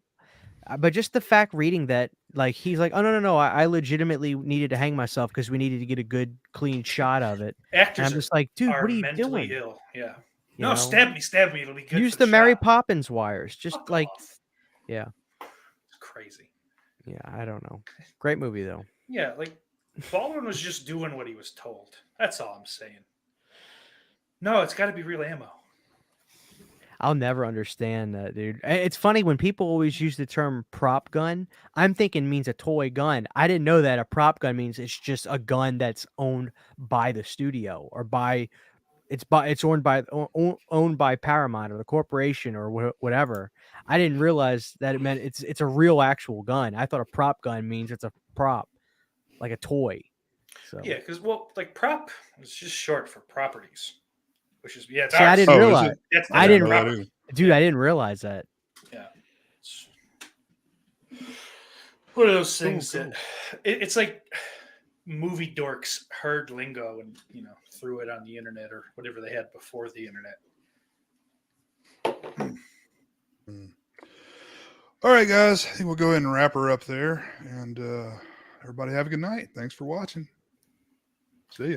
but just the fact reading that, like, he's like, oh no, I legitimately needed to hang myself because we needed to get a good clean shot of it. Actors and I'm just like, dude, what are you mentally doing? ill. Yeah. You No, know? stab me. It'll be good. Use for the Mary shot. Poppins wires. Just Fuck like, off. yeah, It's crazy. yeah. I don't know. Great movie though. Yeah, like Baldwin was just doing what he was told. That's all I'm saying. No, it's got to be real ammo. I'll never understand that, dude. It's funny when people always use the term prop gun. I'm thinking means a toy gun. I didn't know that a prop gun means it's just a gun that's owned by the studio or it's owned by Paramount or the corporation or whatever. I didn't realize that it meant it's a real actual gun. I thought a prop gun means it's a prop, like a toy. So Yeah, because like prop is just short for properties, which is it's See, ours. I didn't realize. I didn't, dude. I didn't realize that. Yeah. One of those things that it's like movie dorks heard lingo and threw it on the internet or whatever they had before the internet. All right, guys. I think we'll go ahead and wrap her up there. And everybody have a good night. Thanks for watching. See ya.